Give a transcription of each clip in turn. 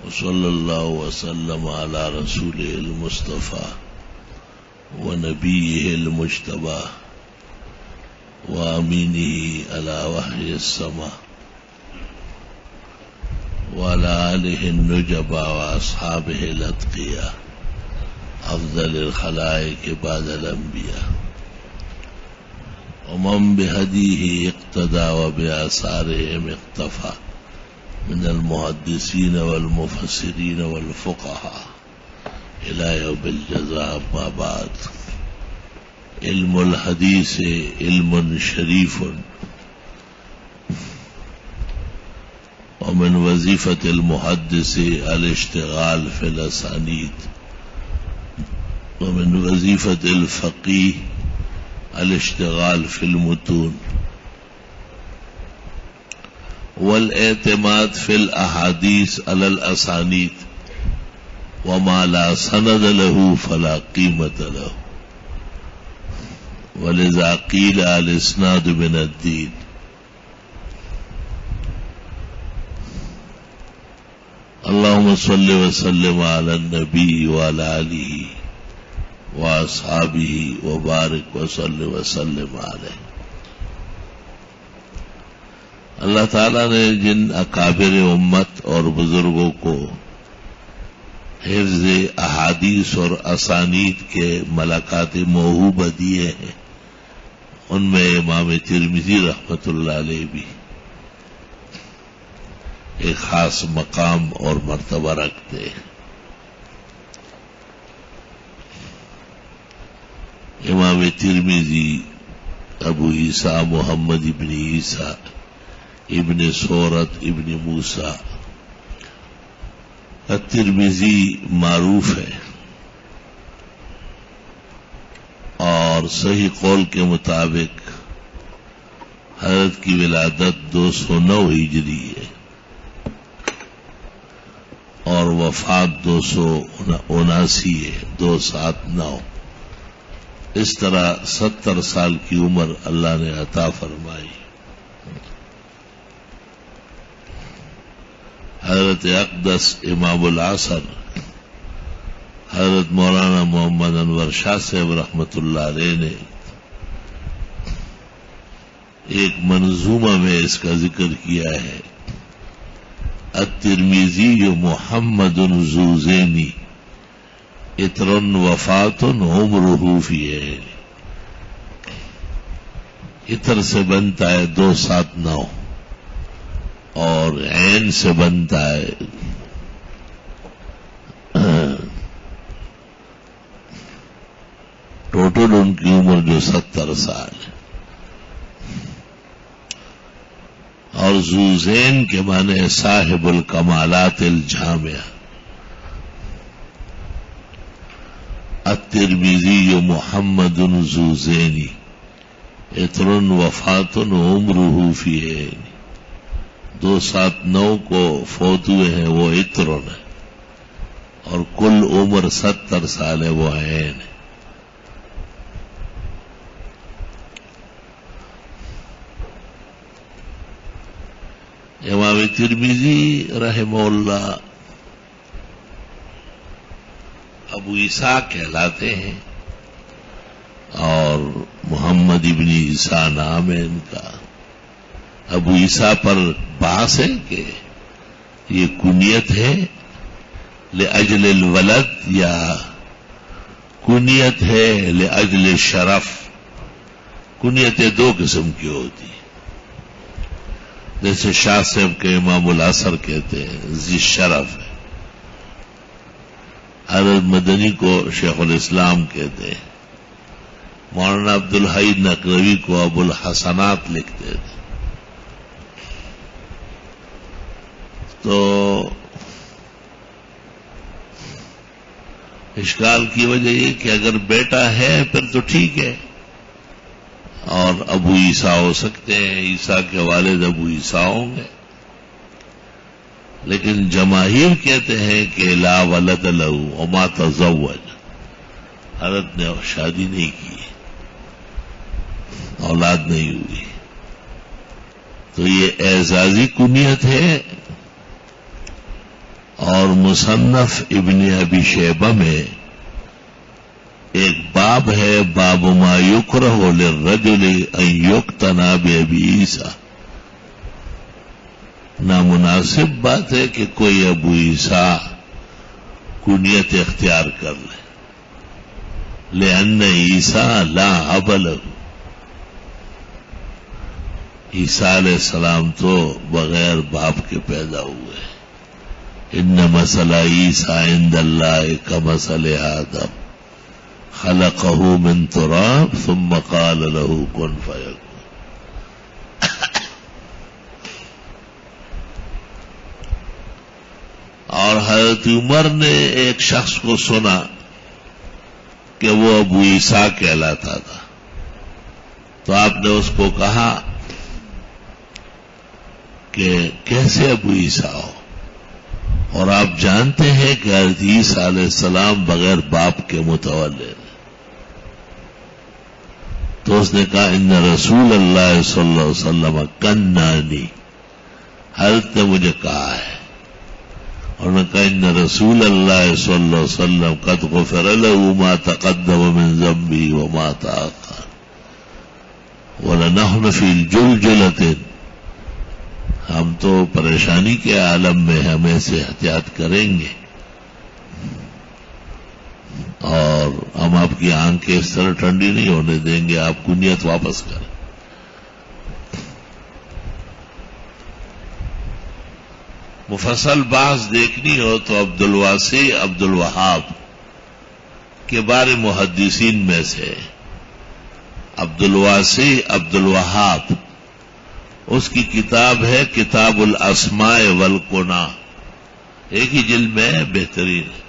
وصلی اللہ وسلم علی رسولہ المصطفى ونبیہ المجتبى وامینہ علی وحی السماء وعلى آلہ النجبى واصحابہ الاتقیاء افضل الخلائق بعد الانبیاء ومن بهدیہ اقتدى وبآثارہم اقتفى من المحدثین والمفسرین والفقهاء الى یوم الجزاء. اما بعد، علم الحدیث علم شریف، ومن وظیفة المحدث الاشتغال في الاسانید، ومن وظیفة الفقیہ الاشتغال في المتون، والاعتماد في الاحاديث على الاسانید، وما لا سند له فلا قیمة له، ولذا قیل الاسناد من الدین. اللهم صل وسلم على النبي وعلى آله واصحابه وبارك وسلم عليه. اللہ تعالیٰ نے جن اکابر امت اور بزرگوں کو حفظ احادیث اور اسانید کے ملکات موہوبہ دیے ہیں، ان میں امام ترمذی رحمۃ اللہ علیہ بھی ایک خاص مقام اور مرتبہ رکھتے ہیں. امام ترمذی ابو عیسیٰ محمد ابن عیسیٰ ابن سورت ابن موسیٰ الترمذی معروف ہے، اور صحیح قول کے مطابق حضرت کی ولادت 209 ہجری ہے اور وفات 279 ہے، 279. اس طرح 70 سال کی عمر اللہ نے عطا فرمائی. حضرت اقدس امام العصر حضرت مولانا محمد انور شاہ صاحب رحمۃ اللہ علیہ نے ایک منظومہ میں اس کا ذکر کیا ہے: الترمذی محمد ذو زینی عطر وفات عمرہ فی عین. عطر سے بنتا ہے 279 اور عین سے بنتا ہے ٹوٹل ان کی عمر جو 70 سال ہے. اور ذو زین کے معنی صاحب الکمالات الجامعہ. الترمذی محمد ذو زینی عطر وفات عمرہ فی عین. 279 کو فوت ہوئے ہیں وہ عطر ہے، اور کل عمر 70 سال ہے وہ عین ہے. امام ترمذی رحمہ اللہ ابو عیسیٰ کہلاتے ہیں، اور محمد ابن عیسیٰ نام ہے ان کا. ابو عیسیٰ پر بحث ہے کہ یہ کنیت ہے لأجل الولد یا کنیت ہے لأجل شرف. کنیتیں 2 قسم کی ہوتی ہیں، جیسے شاہ صاحب کے امام العصر کہتے ہیں ذی شرف ہے، حضرت مدنی کو شیخ الاسلام کہتے ہیں، مولانا عبدالحی نقوی کو ابو الحسنات لکھتے تھے. تو اشکال کی وجہ یہ کہ اگر بیٹا ہے پھر تو ٹھیک ہے اور ابو عیسیٰ ہو سکتے ہیں، عیسیٰ کے والد ابو عیسیٰ ہوں گے، لیکن جماہیر کہتے ہیں کہ لا ولد لہ وما تزوج. حضرت نے شادی نہیں کی، اولاد نہیں ہوئی، تو یہ اعزازی کنیت ہے اور مصنف ابن ابی شیبہ میں ایک باب ہے، باب ما یکرہ للرجل ان یقتنى بابی عیسیٰ. نامناسب بات ہے کہ کوئی ابو عیسیٰ کنیت اختیار کر لے، لأن عیسیٰ لا اب لہ، عیسیٰ علیہ السلام تو بغیر باپ کے پیدا ہوئے. ان مثل عیسیٰ عند اللہ کمثل آدم خلقہ من تراب ثم قال له کن فیکون. اور حضرت عمر نے ایک شخص کو سنا کہ وہ ابو عیسیٰ کہلاتا تھا، تو آپ نے اس کو کہا کہ کیسے ابو عیسیٰ ہو، اور آپ جانتے ہیں کہ حضرت عیسیٰ علیہ السلام بغیر باپ کے متولد ہیں. تو اس نے کہا ان رسول اللہ صلی اللہ علیہ وسلم کنانی، حضرت نے مجھے کہا ہے. اور نے کہا ان رسول اللہ صلی اللہ علیہ وسلم قد غفر له ما تقدم من ذنبه وما تأخر ولنحن في الجلجلة، ہم تو پریشانی کے عالم میں ہمیں سے احتیاط کریں گے اور ہم آپ کی آنکھیں اس طرح ٹھنڈی نہیں ہونے دیں گے، آپ کنیت واپس کریں. مفصل بحث دیکھنی ہو تو عبد الواسع عبد الوہاب کبار محدثین میں سے عبد الواسع عبد الوہاب، اس کی کتاب ہے کتاب الاسماء والکنہ، ایک ہی جلد میں بہترین ہے.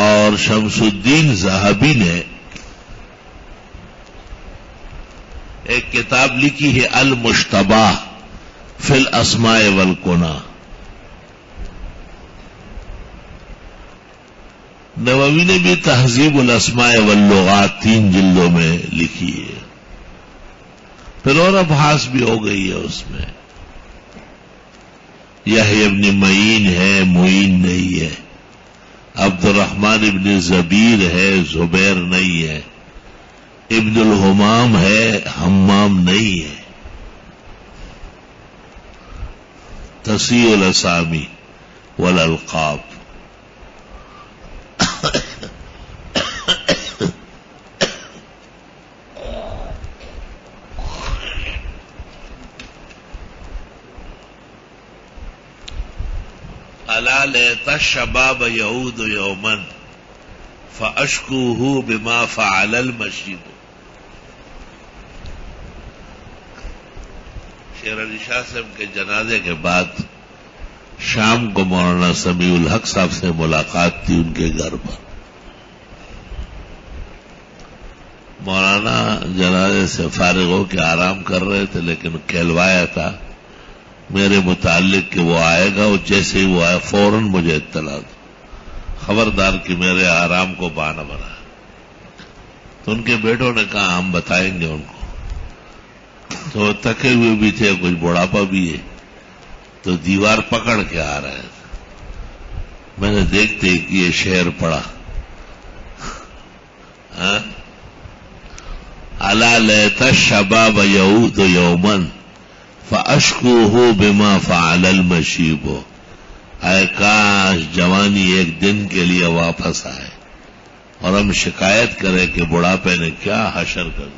اور شمس الدین ذہبی نے ایک کتاب لکھی ہے المشتبہ فی الاسماء والکنہ. نووی نے بھی تہذیب الاسماء واللغات 3 جلدوں میں لکھی ہے. پھر اور ابحاث بھی ہو گئی ہے اس میں. یحییٰ ابن معین ہے، معین نہیں ہے. عبد الرحمن ابن زبیر ہے، زبیر نہیں ہے. ابن الحمام ہے، حمام نہیں ہے. تصحیح الاسامی والالقاب. الا لیت الشباب یعود یوما فاشکوہ بما فعل المشیب. شیر علی شاہ صاحب کے جنازے کے بعد شام کو مولانا سمیع الحق صاحب سے ملاقات تھی ان کے گھر پر. مولانا جنازے سے فارغ ہو کے آرام کر رہے تھے، لیکن کہلوایا تھا میرے متعلق کہ وہ آئے گا، اور جیسے ہی وہ آئے فوراً مجھے اطلاع دو، خبردار کہ میرے آرام کو بہانہ بنا. تو ان کے بیٹوں نے کہا ہم بتائیں گے ان کو. تو تھکے ہوئے بھی تھے، کچھ بڑھاپا بھی ہے، تو دیوار پکڑ کے آ رہے تھے. میں نے دیکھتے کہ یہ شعر پڑھا، الا لیت الشباب یعود یوما فاشکوہ بما فعل المشیب. اے کاش جوانی ایک دن کے لیے واپس آئے اور ہم شکایت کریں کہ بڑھاپے نے کیا حشر کر دیا.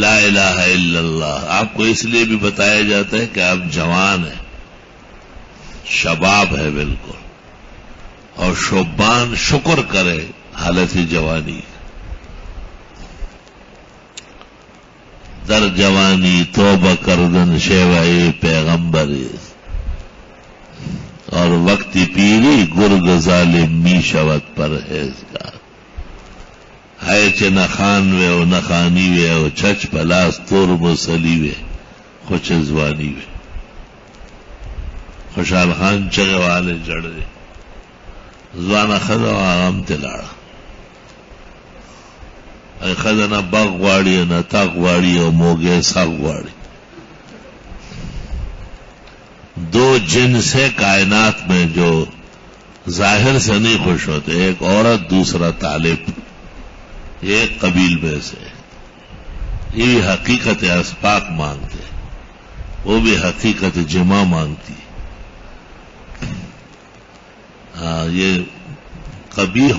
لا الہ الا اللہ آپ کو اس لیے بھی بتایا جاتا ہے کہ آپ جوان ہیں، شباب ہے بالکل، اور شبان شکر کرے حالت جوانی. در جوانی توبہ کردن شیوائے پیغمبر، اور وقتی پیری گرگ ظالم می شود پرہیزگار. ہے چه نخان وے او نخانی وے او چچ پلاس تور مسلی وے خوش زوانی وے. خوشحال خان چغے والے جڑ دے زوانا خدا آغام تلاڑا. خزانہ باغ غواړي او نطاق غواړي او موږے ساغ غواړي. دو جنس ہے کائنات میں جو ظاہر سے نہیں خوش ہوتے، ایک عورت دوسرا طالب، ایک قبیل میں سے. یہ بھی حقیقت اسباق مانگتے، وہ بھی حقیقت جمع مانگتی. ہاں، یہ قبیح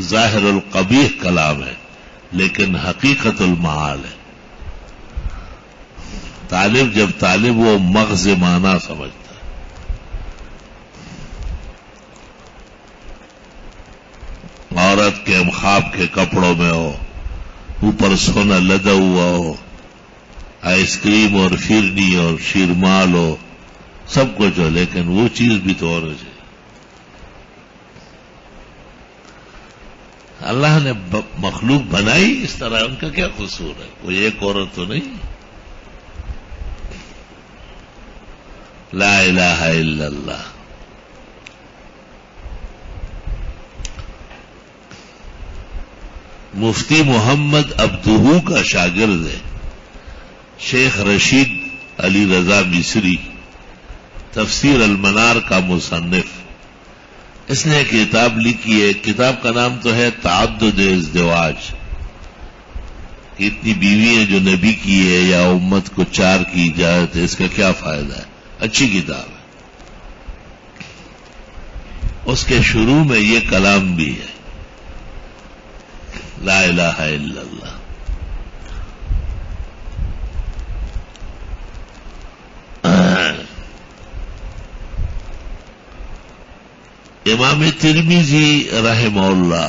ظاہر القبیح کلام ہے لیکن حقیقت المعال ہے. طالب جب طالب وہ مغز معنی سمجھتا ہے. عورت کے خواب کے کپڑوں میں ہو، اوپر سونا لدا ہوا ہو، آئس کریم اور فیرنی اور شیرمال ہو، سب کچھ ہو، لیکن وہ چیز بھی تو ہونا چاہیے. اللہ نے مخلوق بنائی اس طرح، ان کا کیا قصور ہے؟ کوئی ایک عورت تو نہیں. لا الہ الا اللہ. مفتی محمد عبدہو کا شاگرد ہے شیخ رشید علی رضا مصری، تفسیر المنار کا مصنف. اس نے ایک کتاب لکھی ہے، کتاب کا نام تو ہے تعدد ازدواج. اتنی بیوی ہیں جو نبی کی ہے یا امت کو 4 کی اجازت ہے، اس کا کیا فائدہ ہے؟ اچھی کتاب ہے. اس کے شروع میں یہ کلام بھی ہے، لا الہ الا اللہ. امام ترمذی رحمہ اللہ،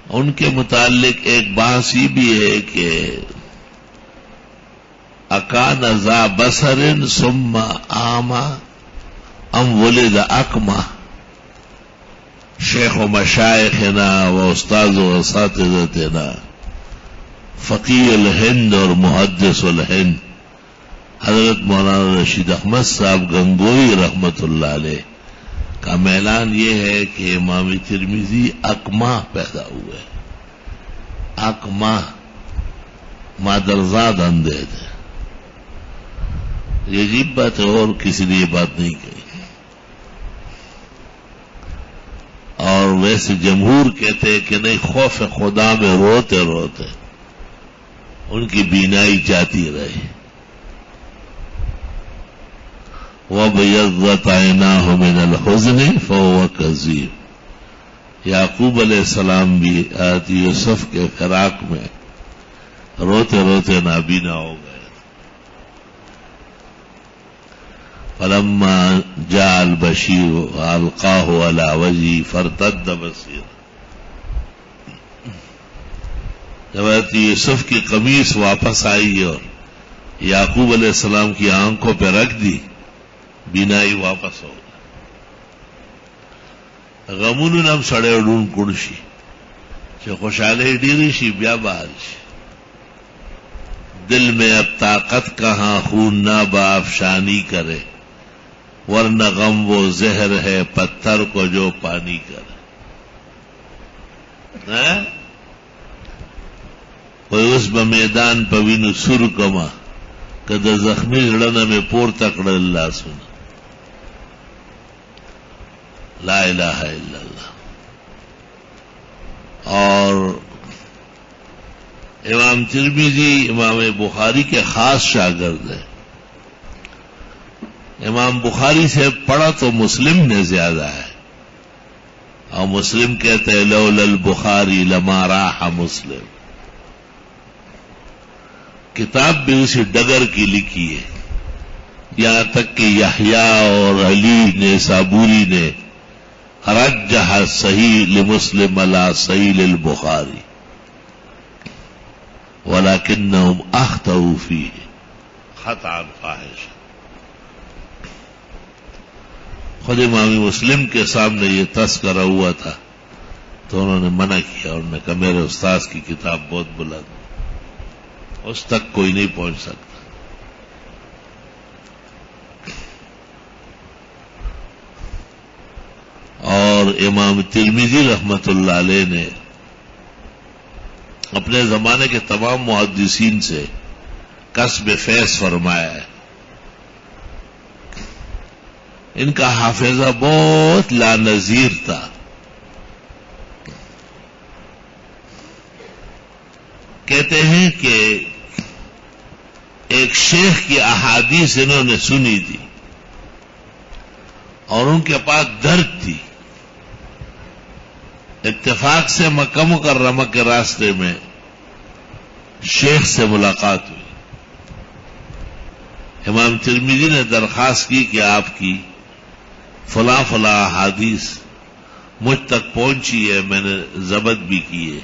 ان کے متعلق ایک بحث یہ بھی ہے کہ اکان ذا بصر ثم اعمی ام ولد اکمہ. شیخ و مشائخنا و استاذ و اساتذتنا فقیہ الہند اور محدث الہند حضرت مولانا رشید احمد صاحب گنگوئی رحمت اللہ علیہ کا اعلان یہ ہے کہ امام ترمذی اکمہ پیدا ہوئے. اکمہ مادرزاد اندھے تھے. یہ عجیب بات ہے، اور کسی نے یہ بات نہیں کہی. اور ویسے جمہور کہتے ہیں کہ نہیں، خوف خدا میں روتے روتے ان کی بینائی جاتی رہی. وَبَيَضَّتْ عَيْنَاهُ مِنَ الْحُزْنِ فَهُوَ كَظِيمٌ. یعقوب علیہ السلام بھی حضرت یوسف کے فراق میں روتے روتے نابینا ہو گئے. فَلَمَّا جَاءَ الْبَشِيرُ أَلْقَاهُ عَلَى وَجْهِهِ فَارْتَدَّ بَصِيرًا. جب حضرت یوسف کی قمیص واپس آئی اور یعقوب علیہ السلام کی آنکھوں پہ رکھ دی، بینائی واپس ہو گئی. غمونو نم سڑے اڑون کڑشی چه خوشحالی ڈیری شی بیا بحال شی. دل میں اب طاقت کہاں خون نہ بافشانی کرے، ورنہ غم وہ زہر ہے پتھر کو جو پانی کرے. کوئی اس بمیدان پوینو سر کما کد زخمی زڑنا میں پور تکڑ اللہ سنا. لا الہ الا اللہ. اور امام ترمذی امام بخاری کے خاص شاگرد ہیں. امام بخاری سے پڑھا تو مسلم نے زیادہ ہے، اور مسلم کہتے ہیں لولا البخاری لما راح مسلم. کتاب بھی اسی ڈگر کی لکھی ہے، یہاں تک کہ یحییٰ اور علی نے صابوری نے رجح صحیح لمسلم علی صحیح للبخاری ولکنہم اخطئوا فیہ خطأ فاحشا. خود امام مسلم کے سامنے یہ تذکرہ ہوا تھا تو انہوں نے منع کیا. انہوں نے کہا میرے استاذ کی کتاب بہت بلند، اس تک کوئی نہیں پہنچ سکتا. اور اور امام ترمذی رحمت اللہ علیہ نے اپنے زمانے کے تمام محدثین سے کسب فیض فرمایا ہے. ان کا حافظہ بہت لانظیر تھا. کہتے ہیں کہ ایک شیخ کی احادیث انہوں نے سنی تھی اور ان کے پاس درد تھی. اتفاق سے مکہ مکرمہ کے راستے میں شیخ سے ملاقات ہوئی. امام ترمذی نے درخواست کی کہ آپ کی فلاں فلاں احادیث مجھ تک پہنچی ہے، میں نے ضبط بھی کی ہے،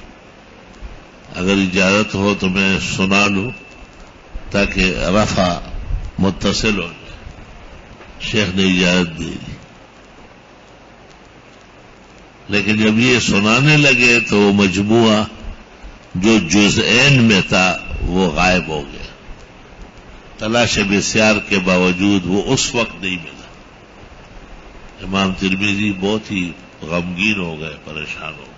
اگر اجازت ہو تو میں سنا لوں تاکہ رفع متصل ہو جائے. شیخ نے اجازت دے دی، لیکن جب یہ سنانے لگے تو وہ مجموعہ جو جزئین میں تھا وہ غائب ہو گیا. تلاش بسیار کے باوجود وہ اس وقت نہیں ملا. امام ترمذی بہت ہی غمگین ہو گئے، پریشان ہو گئے،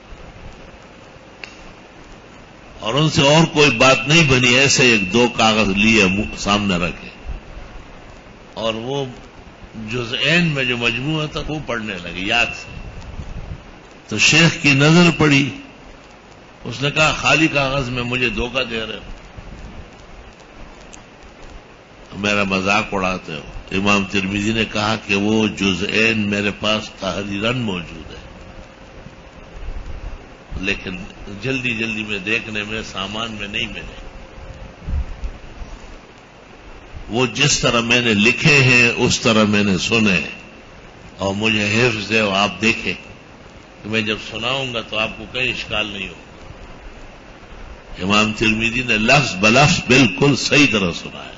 اور ان سے اور کوئی بات نہیں بنی. ایسے ایک دو کاغذ لیے سامنے رکھے اور وہ جزئین میں جو مجموعہ تھا وہ پڑھنے لگے یاد سے. تو شیخ کی نظر پڑی، اس نے کہا خالی کاغذ میں مجھے دھوکہ دے رہے ہو، میرا مذاق اڑاتے ہو. امام ترمذی نے کہا کہ وہ جزئین میرے پاس تحریراً موجود ہے، لیکن جلدی جلدی میں دیکھنے میں سامان میں نہیں ملے. وہ جس طرح میں نے لکھے ہیں اس طرح میں نے سنے اور مجھے حفظ ہے. اور آپ دیکھیں کہ میں جب سناؤں گا تو آپ کو کہیں اشکال نہیں ہوگا. امام ترمذی نے لفظ بلفظ بالکل صحیح طرح سنا ہے.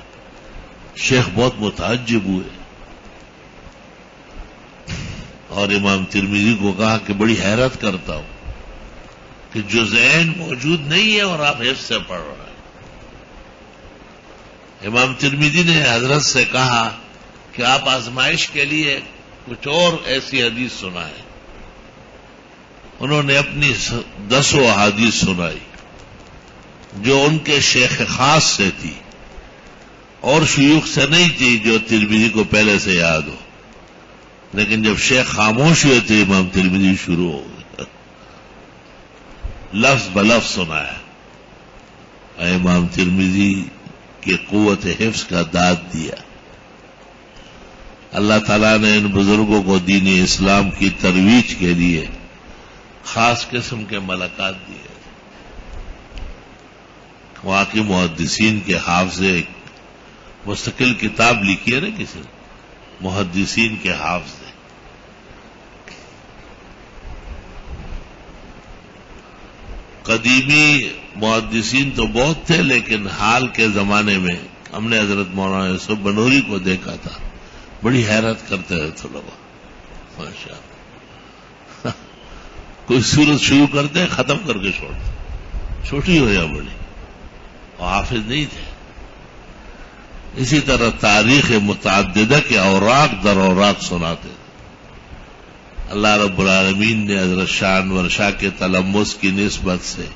شیخ بہت متعجب ہوئے اور امام ترمذی کو کہا کہ بڑی حیرت کرتا ہوں کہ جزئین موجود نہیں ہے اور آپ حفظ سے پڑھ رہے ہیں. امام ترمذی نے حضرت سے کہا کہ آپ آزمائش کے لیے کچھ اور ایسی حدیث سنائیں. انہوں نے اپنی 10 احادیث سنائی جو ان کے شیخ خاص سے تھی اور شیوخ سے نہیں تھی جو ترمذی کو پہلے سے یاد ہو. لیکن جب شیخ خاموش ہوئے تو امام ترمذی شروع ہو گئے، لفظ بلفظ سنایا. امام ترمذی کی قوت حفظ کا داد دیا. اللہ تعالیٰ نے ان بزرگوں کو دین اسلام کی ترویج کے لیے خاص قسم کے ملکات دیے. واقعی محدثین کے حافظے مستقل کتاب لکھی ہے نا کسی نے، محدثین کے حافظے. قدیمی محدثین تو بہت تھے، لیکن حال کے زمانے میں ہم نے حضرت مولانا یوسف بنوری کو دیکھا تھا. بڑی حیرت کرتے رہے تھے لوگ، ماشاء اللہ. کوئی صورت شروع کرتے ہیں ختم کر کے چھوڑتے، چھوٹی ہو یا بڑی، اور حافظ نہیں تھے. اسی طرح تاریخ متعددہ کے اوراق در اوراق سناتے تھے. اللہ رب العالمین نے حضرت شاہ انور شاہ کے تلمس کی نسبت سے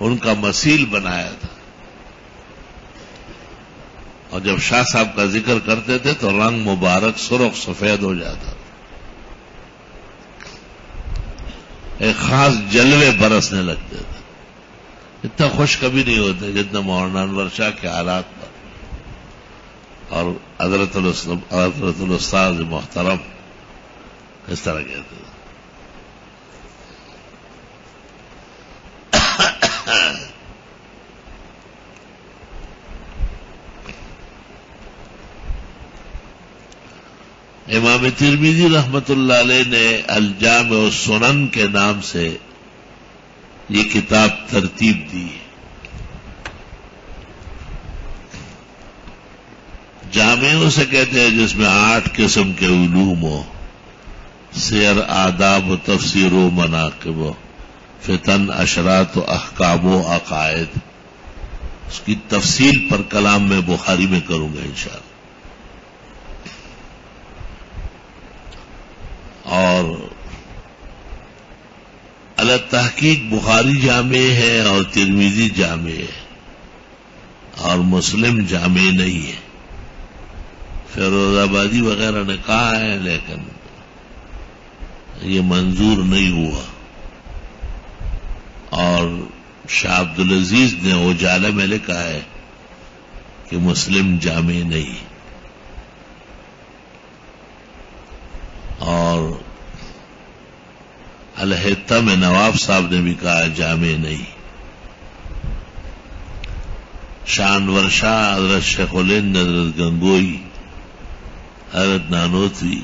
ان کا مثیل بنایا تھا، اور جب شاہ صاحب کا ذکر کرتے تھے تو رنگ مبارک سرخ سفید ہو جاتا، ایک خاص جلوے برسنے لگتے تھے. اتنا خوش کبھی نہیں ہوتے جتنا مولانا انور شاہ کے حالات پر. اور حضرت الاستاذ محترم اس طرح کہتے تھے. امام ترمذی رحمت اللہ علیہ نے الجامع السنن کے نام سے یہ کتاب ترتیب دی. جامع اسے کہتے ہیں جس میں 8 قسم کے علوم ہو، سیر، آداب و تفسیر و مناقب و فتن، اشرات و احکام و عقائد. اس کی تفصیل پر کلام میں بخاری میں کروں گا انشاءاللہ. اور علی تحقیق بخاری جامع ہے اور ترمذی جامع ہے اور مسلم جامع نہیں ہے. فیروز آبادی وغیرہ نے کہا ہے لیکن یہ منظور نہیں ہوا. اور شاہ عبدالعزیز نے اجالہ میں لکھا ہے کہ مسلم جامع نہیں. اور الحتہ میں نواب صاحب نے بھی کہا جامع نہیں. شانور شاہ حضرت شیخ الہند حضرت گنگوئی حضرت نانوتوی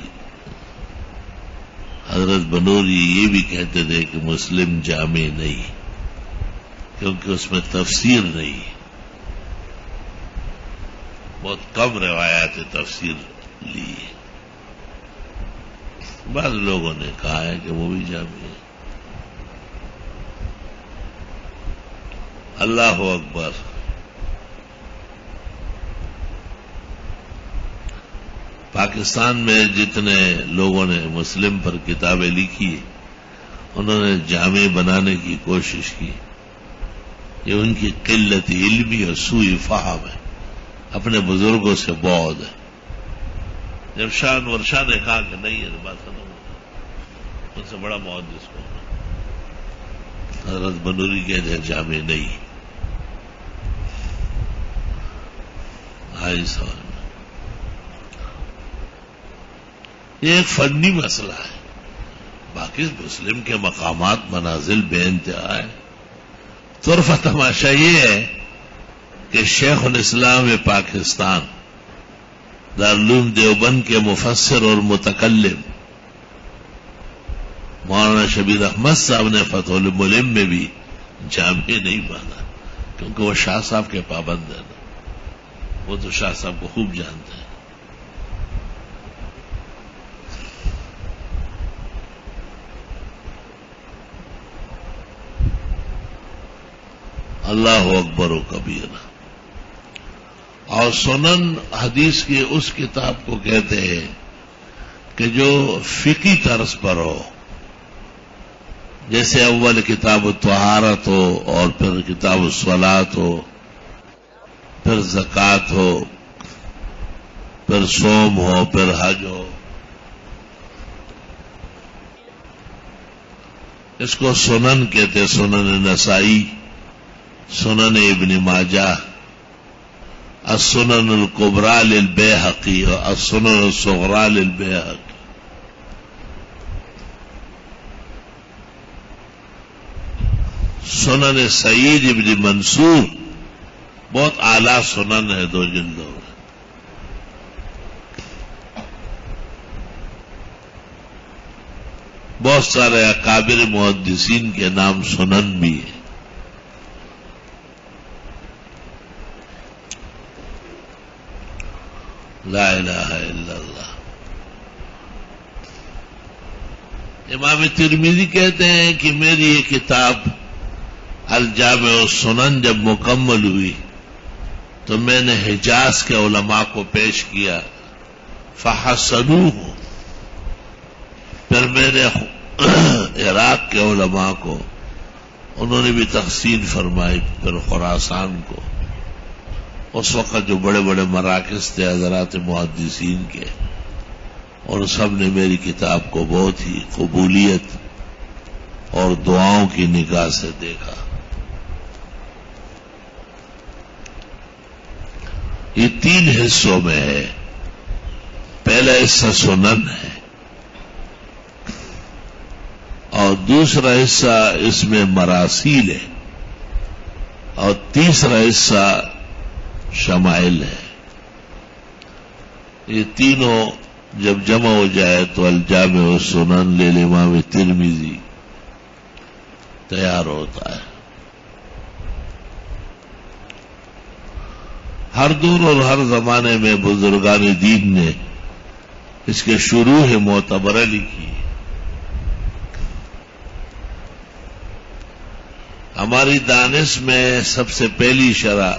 حضرت بنوری یہ بھی کہتے تھے کہ مسلم جامع نہیں کیونکہ اس میں تفسیر نہیں. بہت کم روایات تفسیر لی. بعض لوگوں نے کہا ہے کہ وہ بھی جامع ہے. اللہ اکبر. پاکستان میں جتنے لوگوں نے مسلم پر کتابیں لکھی انہوں نے جامع بنانے کی کوشش کی. یہ ان کی قلت علمی اور سوء فہم ہے. اپنے بزرگوں سے بعد ہے. جب شاہ انور شاہ نے کہا کہ نہیں ہے تو بات ختم ہو گئی. ان سے بڑا محدث کو حضرت بنوری کہتے ہیں جامع نہیں. آئی سوال یہ ایک فنی مسئلہ ہے. باقی مسلم کے مقامات منازل بے انتہا ہے. طرفہ تماشا یہ ہے کہ شیخ الاسلام پاکستان دارالعلوم دیوبند کے مفسر اور متکلم مولانا شبیر احمد صاحب نے فتح الملم میں بھی جامع نہیں مانا کیونکہ وہ شاہ صاحب کے پابند ہیں. وہ تو شاہ صاحب کو خوب جانتے ہیں. اللہ اکبر و کبیرہ. اور سنن حدیث کی اس کتاب کو کہتے ہیں کہ جو فقہی طرز پر ہو, جیسے اول کتاب الطہارت ہو اور پھر کتاب الصلاۃ ہو, پھر زکوٰۃ ہو, پھر صوم ہو, پھر حج ہو. اس کو سنن کہتے. سنن نسائی, سنن ابن ماجہ, السنن الکبریٰ للبیہقی اور السنن الصغریٰ للبیہقی. سنن سعید ابن منصور بہت اعلیٰ سنن ہے, 2 جلدوں میں. بہت سارے اکابر محدثین کے نام سنن بھی ہیں. لا الہ الا اللہ. امام ترمذی کہتے ہیں کہ میری یہ کتاب الجامع السنن جب مکمل ہوئی تو میں نے حجاز کے علماء کو پیش کیا, فحسنوہ. پھر میرے عراق کے علماء کو انہوں نے بھی تحسین فرمائی. پھر خراسان کو, اس وقت جو بڑے بڑے مراکز تھے حضرات محدثین کے, اور سب نے میری کتاب کو بہت ہی قبولیت اور دعاؤں کی نگاہ سے دیکھا. یہ 3 حصوں میں ہے. پہلا حصہ سنن ہے اور دوسرا حصہ اس میں مراسیل ہے اور تیسرا حصہ شمائل ہے. یہ تینوں جب جمع ہو جائے تو الجامع السنن للامام ترمذی تیار ہوتا ہے. ہر دور اور ہر زمانے میں بزرگان دین نے اس کے شروع معتبرہ لکھی. ہماری دانش میں سب سے پہلی شرح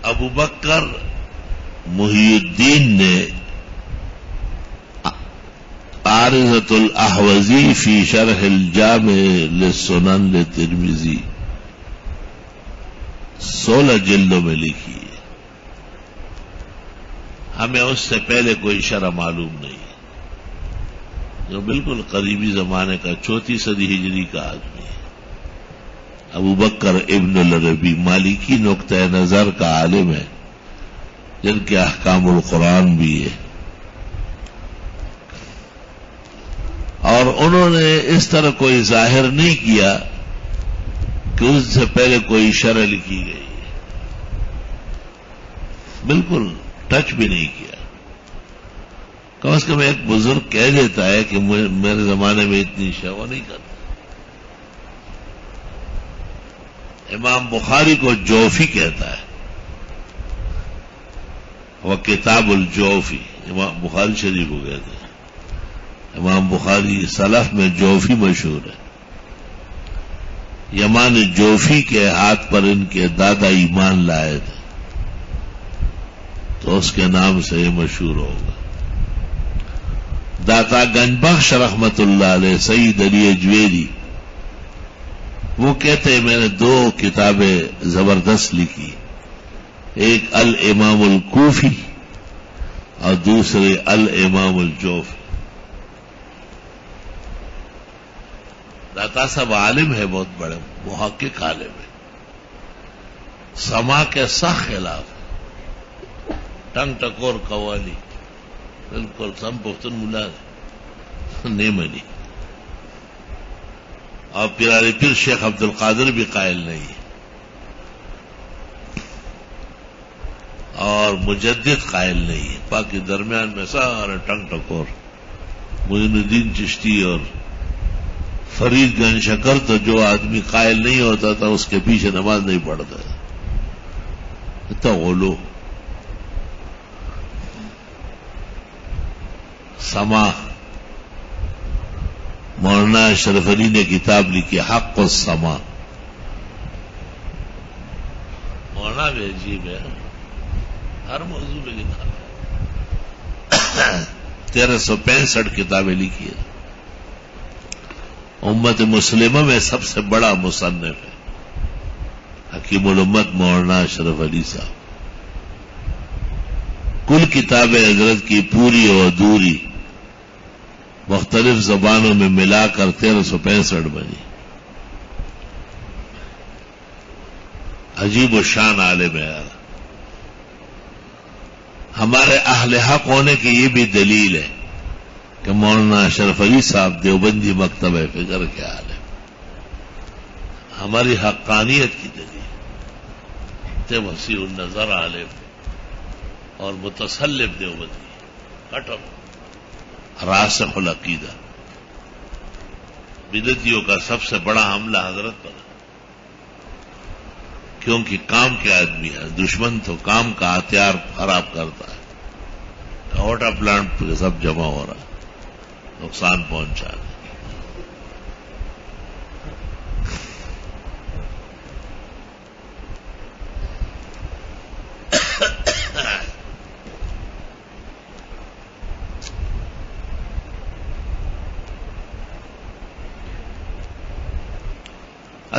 ابو بکر محی الدین نے عارضۃ الاحوزی فی شرح الجامع للسنن للترمذی 16 جلدوں میں لکھی ہے. ہمیں اس سے پہلے کوئی شرح معلوم نہیں ہے. جو بالکل قریبی زمانے کا 34 صدی ہجری کا آدمی ہے. ابو بکر ابن العربی مالکی نقطۂ نظر کا عالم ہے، جن کے احکام القرآن بھی ہے. اور انہوں نے اس طرح کوئی ظاہر نہیں کیا کہ اس سے پہلے کوئی شرح لکھی گئی ہے. بالکل ٹچ بھی نہیں کیا. کم از کم ایک بزرگ کہہ دیتا ہے کہ میرے زمانے میں اتنی شرح وہ نہیں کرتا. امام بخاری کو جوفی کہتا ہے، وہ کتاب الجوفی امام بخاری شریف کو کہتے ہیں. امام بخاری سلف میں جوفی مشہور ہے. یمان جوفی کے ہاتھ پر ان کے دادا ایمان لائے تھے، تو اس کے نام سے یہ مشہور ہوگا. داتا گنج بخش رحمت اللہ علیہ سید علی اجویری وہ کہتے ہیں میں نے 2 کتابیں زبردست لکھی، ایک الامام الکوفی اور دوسری الامام الجوفی. داتا صاحب عالم ہے، بہت بڑے محقق عالم ہے. سما کے سخت خلاف ہے، ٹنگ ٹکور قوالی بالکل سم پختون ملا نہیں منی. اور پیراری پیر شیخ عبد القادر بھی قائل نہیں ہے، اور مجدد قائل نہیں ہے. باقی درمیان میں سارے ٹنگ ٹکور. معین الدین چشتی اور فرید گنج شکر تو جو آدمی قائل نہیں ہوتا تھا اس کے پیچھے نماز نہیں پڑھتا. اتنا غلو. سما مولانا اشرف علی نے کتاب لکھی حق السما. مولانا بھی عجیب ہے، ہر موضوع میں کتاب ہے. 1365 کتابیں لکھی ہے. امت مسلمہ میں سب سے بڑا مصنف ہے حکیم الامت مولانا اشرف علی صاحب. کل کتابیں حضرت کی پوری اور ادھوری مختلف زبانوں میں ملا کر 1365 بنی. عجیب و شان عالم ہے. ہمارے اہل حق ہونے کی یہ بھی دلیل ہے کہ مولانا اشرف علی صاحب دیوبندی مکتبہ فکر کے عالم. ہماری حقانیت کی دلیل تے وسیع النظر عالم اور متسلب دیوبندی کٹر راسخ العقیدہ. بدعتیوں کا سب سے بڑا حملہ حضرت پر، کیونکہ کام کے آدمی ہے. دشمن تو کام کا ہتھیار خراب کرتا ہے. واٹر پلانٹ پہ سب جمع ہو رہا ہے، نقصان پہنچا رہا ہے.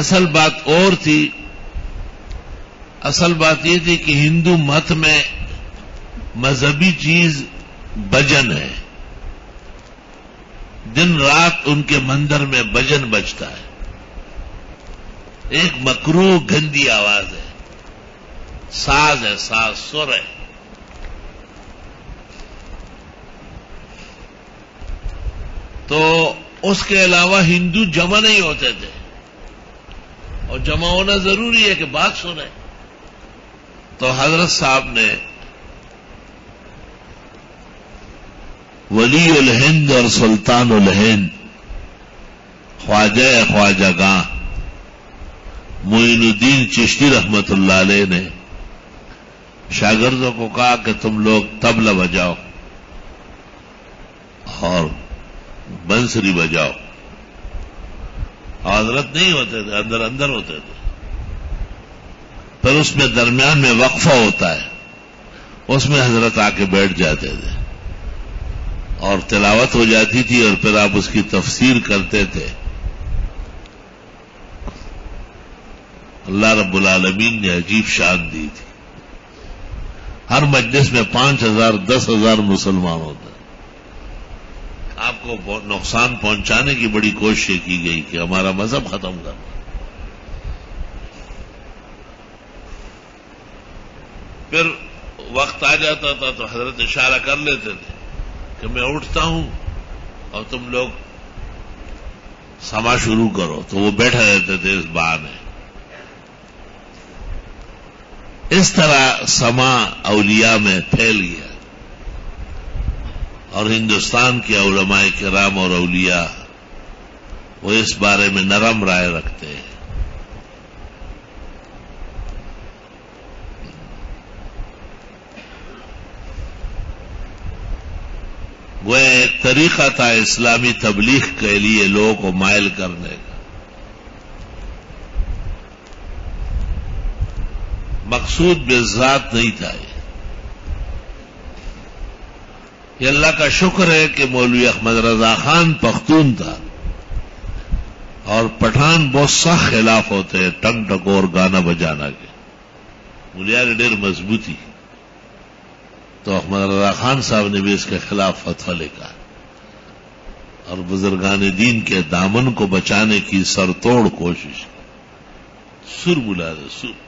اصل بات اور تھی. اصل بات یہ تھی کہ ہندو مت میں مذہبی چیز بجن ہے. دن رات ان کے مندر میں بجن بجتا ہے. ایک مکروہ گندی آواز ہے، ساز ہے، ساز سر ہے. تو اس کے علاوہ ہندو جمع نہیں ہوتے تھے، اور جمع ہونا ضروری ہے کہ بات سنیں. تو حضرت صاحب نے ولی الہند اور سلطان الہند خواجہ خواجہ گاں معین الدین چشتی رحمت اللہ علیہ نے شاگردوں کو کہا کہ تم لوگ طبلہ بجاؤ اور بنسری بجاؤ. حضرت نہیں ہوتے تھے، اندر اندر ہوتے تھے. پھر اس میں درمیان میں وقفہ ہوتا ہے، اس میں حضرت آ کے بیٹھ جاتے تھے اور تلاوت ہو جاتی تھی اور پھر آپ اس کی تفسیر کرتے تھے. اللہ رب العالمین نے عجیب شان دی تھی. ہر مجلس میں 5,000 10,000 مسلمان ہوتے. آپ کو نقصان پہنچانے کی بڑی کوشش کی گئی کہ ہمارا مذہب ختم کرنا. پھر وقت آ جاتا تھا تو حضرت اشارہ کر لیتے تھے کہ میں اٹھتا ہوں اور تم لوگ سما شروع کرو، تو وہ بیٹھے رہتے تھے اس بہانے. اس طرح سما اولیاء میں پھیل گیا اور ہندوستان کے علماء کرام اور اولیاء وہ اس بارے میں نرم رائے رکھتے ہیں. وہ ایک طریقہ تھا اسلامی تبلیغ کے لیے لوگوں کو مائل کرنے کا. مقصود بالذات نہیں تھا. یہ اللہ کا شکر ہے کہ مولوی احمد رضا خان پختون تھا اور پٹھان بہت سخت خلاف ہوتے ہیں ٹنگ ٹکور گانا بجانا کے. ملیار ڈیر مضبوطی تو احمد رضا خان صاحب نے بھی اس کے خلاف فتویٰ لکھا اور بزرگان دین کے دامن کو بچانے کی سرتوڑ کوشش. سر بلا دے سر،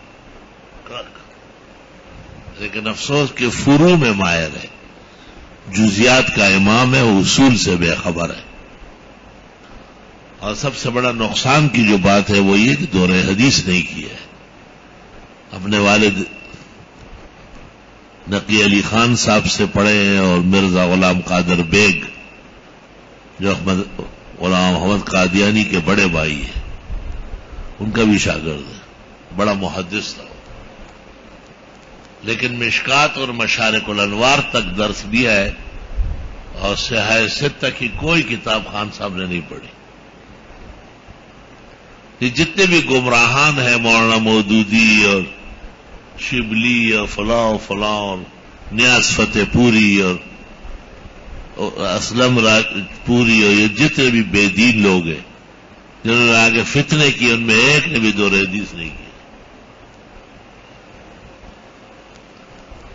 لیکن افسوس کہ فروع میں ماہر ہے، جزیات کا امام ہے، اصول سے بے خبر ہے. اور سب سے بڑا نقصان کی جو بات ہے وہ یہ کہ دور حدیث نہیں کی ہے. اپنے والد نقی علی خان صاحب سے پڑھے ہیں اور مرزا غلام قادر بیگ جو غلام محمد قادیانی کے بڑے بھائی ہیں ان کا بھی شاگرد ہے. بڑا محدث تھا، لیکن مشکات اور مشارق الانوار تک درس دیا ہے اور صحیح ستہ کی کوئی کتاب خان صاحب نے نہیں پڑھی. یہ جتنے بھی گمراہان ہیں مولانا مودودی اور شبلی اور فلاں اور نیاز فتح پوری اور اسلم پوری اور یہ جتنے بھی بے دین لوگ ہیں جنہوں نے آگے فتنے کی، ان میں ایک نے بھی دور حدیث نہیں کی.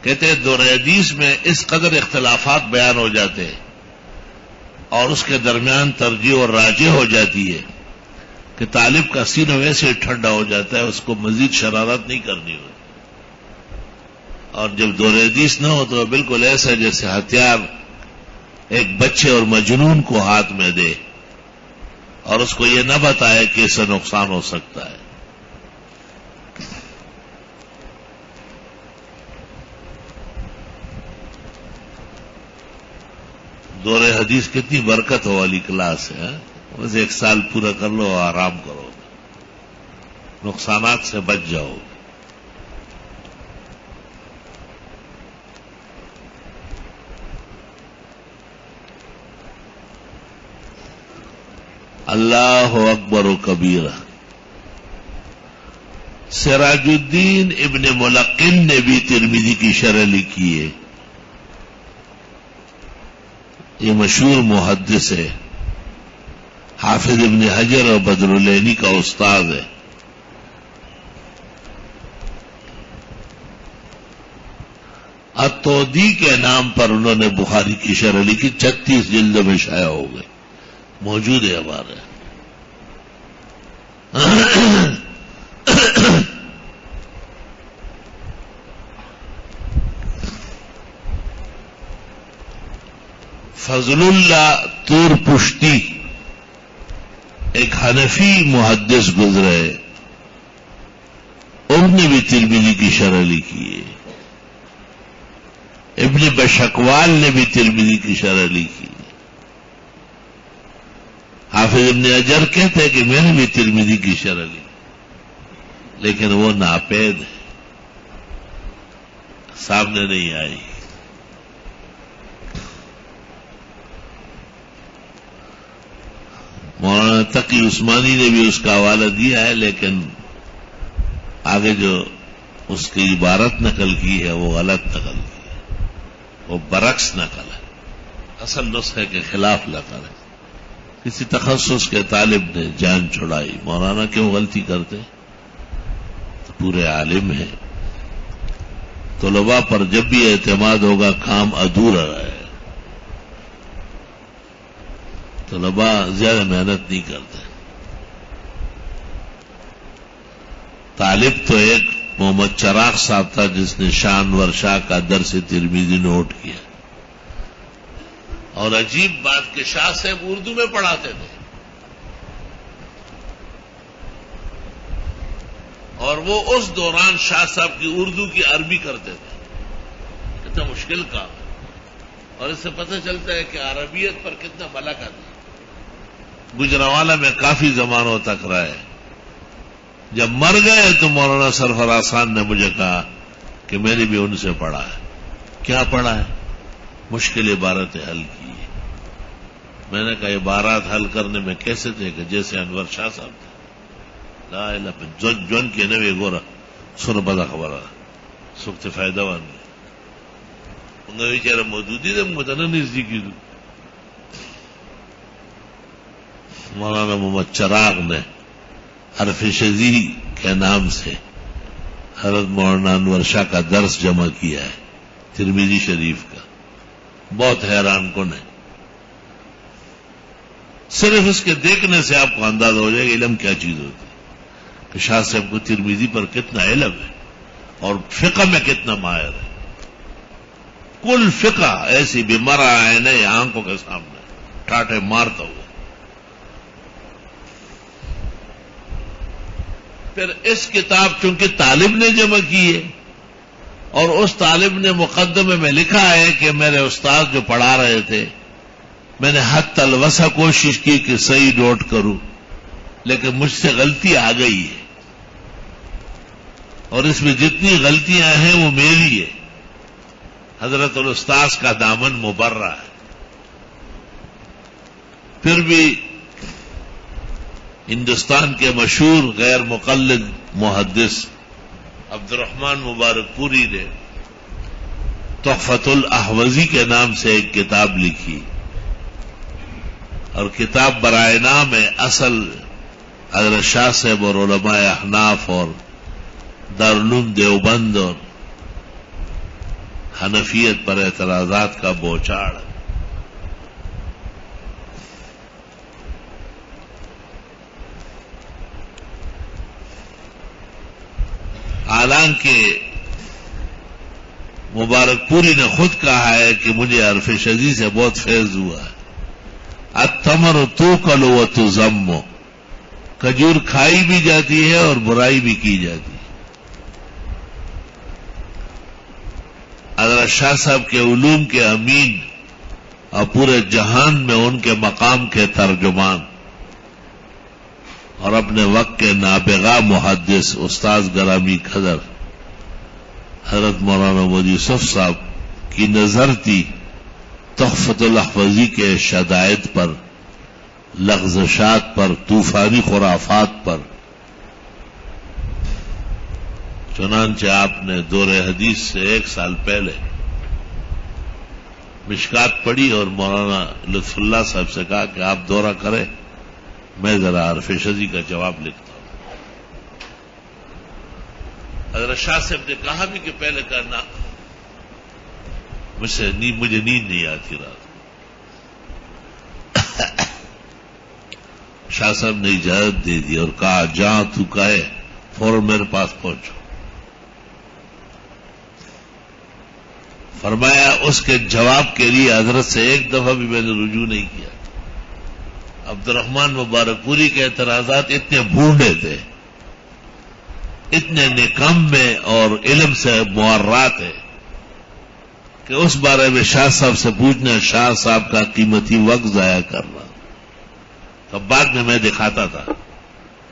کہتے ہیں دور حدیث میں اس قدر اختلافات بیان ہو جاتے ہیں اور اس کے درمیان ترجیح اور راجح ہو جاتی ہے کہ طالب کا سینہ ویسے ٹھنڈا ہو جاتا ہے، اس کو مزید شرارت نہیں کرنی ہوتی. اور جب دور حدیث نہ ہو تو بالکل ایسا جیسے ہتھیار ایک بچے اور مجنون کو ہاتھ میں دے اور اس کو یہ نہ بتائے کہ اس سے نقصان ہو سکتا ہے. دور حدیث کتنی برکت والی کلاس ہے. بس 1 سال پورا کر لو، آرام کرو، نقصانات سے بچ جاؤ. اللہ اکبر و کبیرہ. سراج الدین ابن ملقن نے بھی ترمذی کی شرح لکھی ہے. یہ مشہور محدث ہے، حافظ ابن حجر اور بدر العینی کا استاد ہے. التودی کے نام پر انہوں نے بخاری کی شرح لکھی، 36 جلدوں میں شائع ہو گئے، موجود ہے ہمارے. فضل اللہ تور پشتی ایک حنفی محدث گزرے، انہوں نے بھی ترمذی کی شرح لکھی ہے. ابن بشکوال نے بھی ترمذی کی شرح لکھی. حافظ ابن حجر کہتے ہیں کہ میں نے بھی ترمذی کی شرح لی، لیکن وہ ناپید ہے، سامنے نہیں آئی. مولانا تقی عثمانی نے بھی اس کا حوالہ دیا ہے، لیکن آگے جو اس کی عبارت نقل کی ہے وہ غلط نقل کی ہے، وہ برعکس نقل ہے. اصل نسخے کے خلاف نہ کریں. کسی تخصص کے طالب نے جان چھڑائی، مولانا کیوں غلطی کرتے؟ تو پورے عالم ہیں. طلباء پر جب بھی اعتماد ہوگا کام ادھورا ہے. طلباء زیادہ محنت نہیں کرتے. طالب تو ایک محمد چراغ صاحب تھا جس نے شانور شاہ کا درس ترمذی نوٹ کیا. اور عجیب بات کہ شاہ صاحب اردو میں پڑھاتے تھے اور وہ اس دوران شاہ صاحب کی اردو کی عربی کرتے تھے. کتنا مشکل کام ہے. اور اس سے پتہ چلتا ہے کہ عربیت پر کتنا ملکہ تھا. گجرانوالہ میں کافی زمانوں تک رہے. جب مر گئے تو مولانا سرفراز خان نے مجھے کہا کہ میں نے بھی ان سے پڑھا ہے. کیا پڑھا ہے؟ مشکل عبارتیں حل کی. میں نے کہا عبارات حل کرنے میں کیسے تھے کہ جیسے انور شاہ صاحب تھے. لا الہ جون کے نوے گورا سن بدا خبر سخت فائدہ وان انہیں بیچارہ موجودی تھے متنا نزدیکی دو. مولانا محمد چراغ نے حرف شذی کے نام سے حضرت مولانا انور شاہ کا درس جمع کیا ہے ترمذی شریف کا. بہت حیران کن ہے. صرف اس کے دیکھنے سے آپ کو اندازہ ہو جائے گا علم کیا چیز ہوتی ہے کہ شاہ صاحب کو ترمذی پر کتنا علم ہے اور فقہ میں کتنا ماہر ہے. کل فقہ ایسی بیمارا ہے نا آنکھوں کے سامنے ٹاٹے مارتا ہوا. پھر اس کتاب چونکہ طالب نے جمع کی ہے اور اس طالب نے مقدمے میں لکھا ہے کہ میرے استاد جو پڑھا رہے تھے میں نے حد الوسع کوشش کی کہ صحیح نوٹ کروں لیکن مجھ سے غلطی آ گئی ہے اور اس میں جتنی غلطیاں ہیں وہ میری ہے. حضرت الاستاذ کا دامن مبرہ ہے. پھر بھی ہندوستان کے مشہور غیر مقلد محدث عبد الرحمن مبارک پوری نے تحفۃ الاحوزی کے نام سے ایک کتاب لکھی اور کتاب برائے نام ہے اصل حضرت شاہ صاحب اور علماء احناف اور دارالعلوم دیوبند اور حنفیت پر اعتراضات کا بوچھاڑ. حالانکہ مبارک پوری نے خود کہا ہے کہ مجھے حرف شذی سے بہت فیض ہوا ہے. التمر توکل و تذم، کھجور کھائی بھی جاتی ہے اور برائی بھی کی جاتی ہے. حضرت شاہ صاحب کے علوم کے امین اور پورے جہان میں ان کے مقام کے ترجمان اور اپنے وقت کے نابغہ محدث استاذ گرامی قدر حضرت مولانا مودودی یوسف صاحب کی نظر تھی تحفۃ الاحوزی کے شدائد پر، لغزشات پر، طوفانی خرافات پر. چنانچہ آپ نے دور حدیث سے 1 سال پہلے مشکات پڑھی اور مولانا لطف اللہ صاحب سے کہا کہ آپ دورہ کریں، میں ذرا حرف شذی کا جواب لکھتا ہوں. حضرت شاہ صاحب نے کہا بھی کہ پہلے کرنا مجھے نیند نہیں آتی رات. شاہ صاحب نے اجازت دے دی اور کہا جہاں تو کہے فوراً میرے پاس پہنچو. فرمایا اس کے جواب کے لیے حضرت سے ایک دفعہ بھی میں نے رجوع نہیں کیا. عبد الرحمن مبارک پوری کے اعتراضات اتنے بھونڈے تھے، اتنے نکمے اور علم سے معرات ہے کہ اس بارے میں شاہ صاحب سے پوچھنا شاہ صاحب کا قیمتی وقت ضائع کرنا. تب بعد میں دکھاتا تھا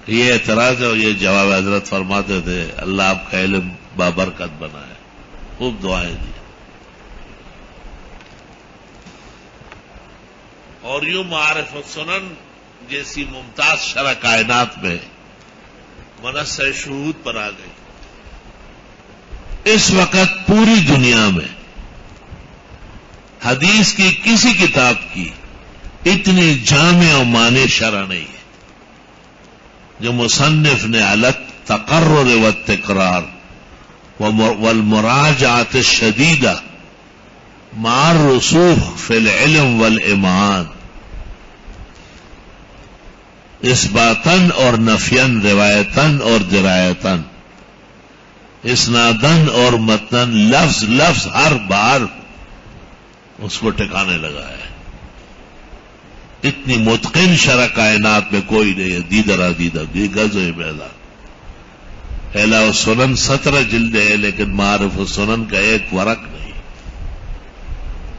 کہ یہ اعتراض ہے اور یہ جواب. حضرت فرماتے تھے اللہ آپ کا علم بابرکت بنائے. خوب دعائیں دی. اور یوں معرفت سنن جیسی ممتاز شرح کائنات میں منصہ شہود پر آ گئی. اس وقت پوری دنیا میں حدیث کی کسی کتاب کی اتنی جامع و مانع شرح نہیں ہے جو مصنف نے علت تقرر و تکرار والمراجعات الشدیدہ مع الرسوخ فی العلم والایمان اثباتاً اور نفیاً روایتاً اور درایتاً اسناداً اور متناً لفظ لفظ ہر بار اس کو ٹکانے لگا ہے. اتنی متقن شرح کائنات میں کوئی نہیں ہے. دیدرا دیدہ گز و بیلا اہلا و سنن 17 جلد ہے لیکن معارف و سنن کا ایک ورق نہیں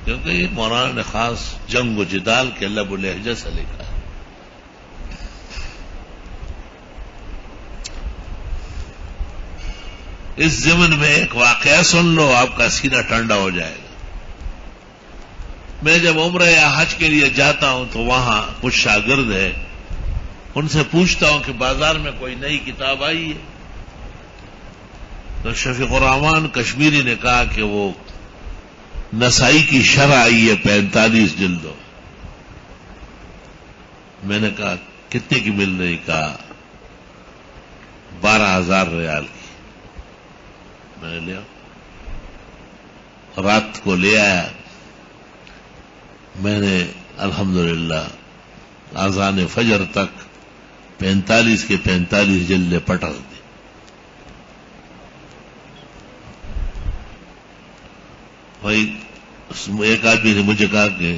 کیونکہ یہ مولانا نے خاص جنگ و جدال کے لب و لہجہ سے لکھا ہے. اس ضمن میں ایک واقعہ سن لو آپ کا سینہ ٹھنڈا ہو جائے گا. میں جب عمرہ یا حج کے لیے جاتا ہوں تو وہاں کچھ شاگرد ہے ان سے پوچھتا ہوں کہ بازار میں کوئی نئی کتاب آئی ہے تو شفیق الرحمان کشمیری نے کہا کہ وہ نسائی کی شرح آئی ہے 45 جلدوں. میں نے کہا کتنے کی مل رہی؟ کہا 12,000 ریال کی. میں نے لیا رات کو لے آیا. میں نے الحمدللہ آذان فجر تک 45 کے 45 جلدیں پٹک دی. بھائی ایک آدمی نے مجھے کہا کہ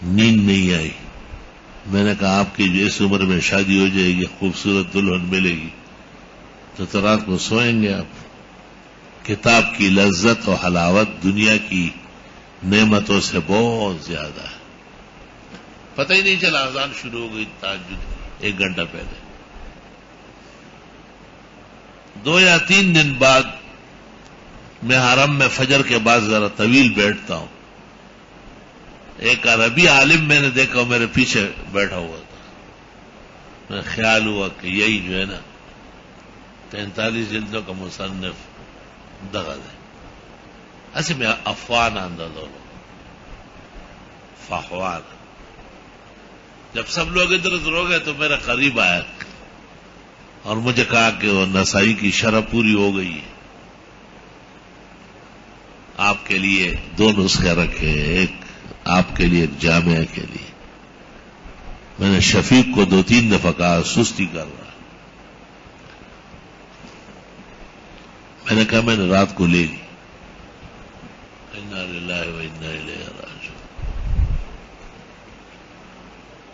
نیند نہیں آئی. میں نے کہا آپ کی جو اس عمر میں شادی ہو جائے گی خوبصورت دلہن ملے گی تو رات کو سوئیں گے آپ. کتاب کی لذت و حلاوت دنیا کی نعمتوں سے بہت زیادہ ہے. پتہ ہی نہیں چلا اذان شروع ہو گئی تہجد 1 گھنٹہ پہلے. 2 یا 3 دن بعد میں حرم میں فجر کے بعد ذرا طویل بیٹھتا ہوں. ایک عربی عالم میں نے دیکھا وہ میرے پیچھے بیٹھا ہوا تھا. میں خیال ہوا کہ یہی جو ہے نا 45 جلدوں کا مصنف دغا دے. ایسے میں افوان انداز ہو فاحوان. جب سب لوگ ادھر ادھر ہو گئے تو میرا قریب آیا اور مجھے کہا کہ وہ نسائی کی شرح پوری ہو گئی ہے. آپ کے لیے 2 نسخے رکھے ہیں, ایک آپ کے لیے ایک جامعہ کے لیے. میں نے شفیق کو 2-3 دفعہ کہا سستی کر رہا. میں نے کہا میں نے رات کو لے لی. انا للہ و انا الیہ راجعون.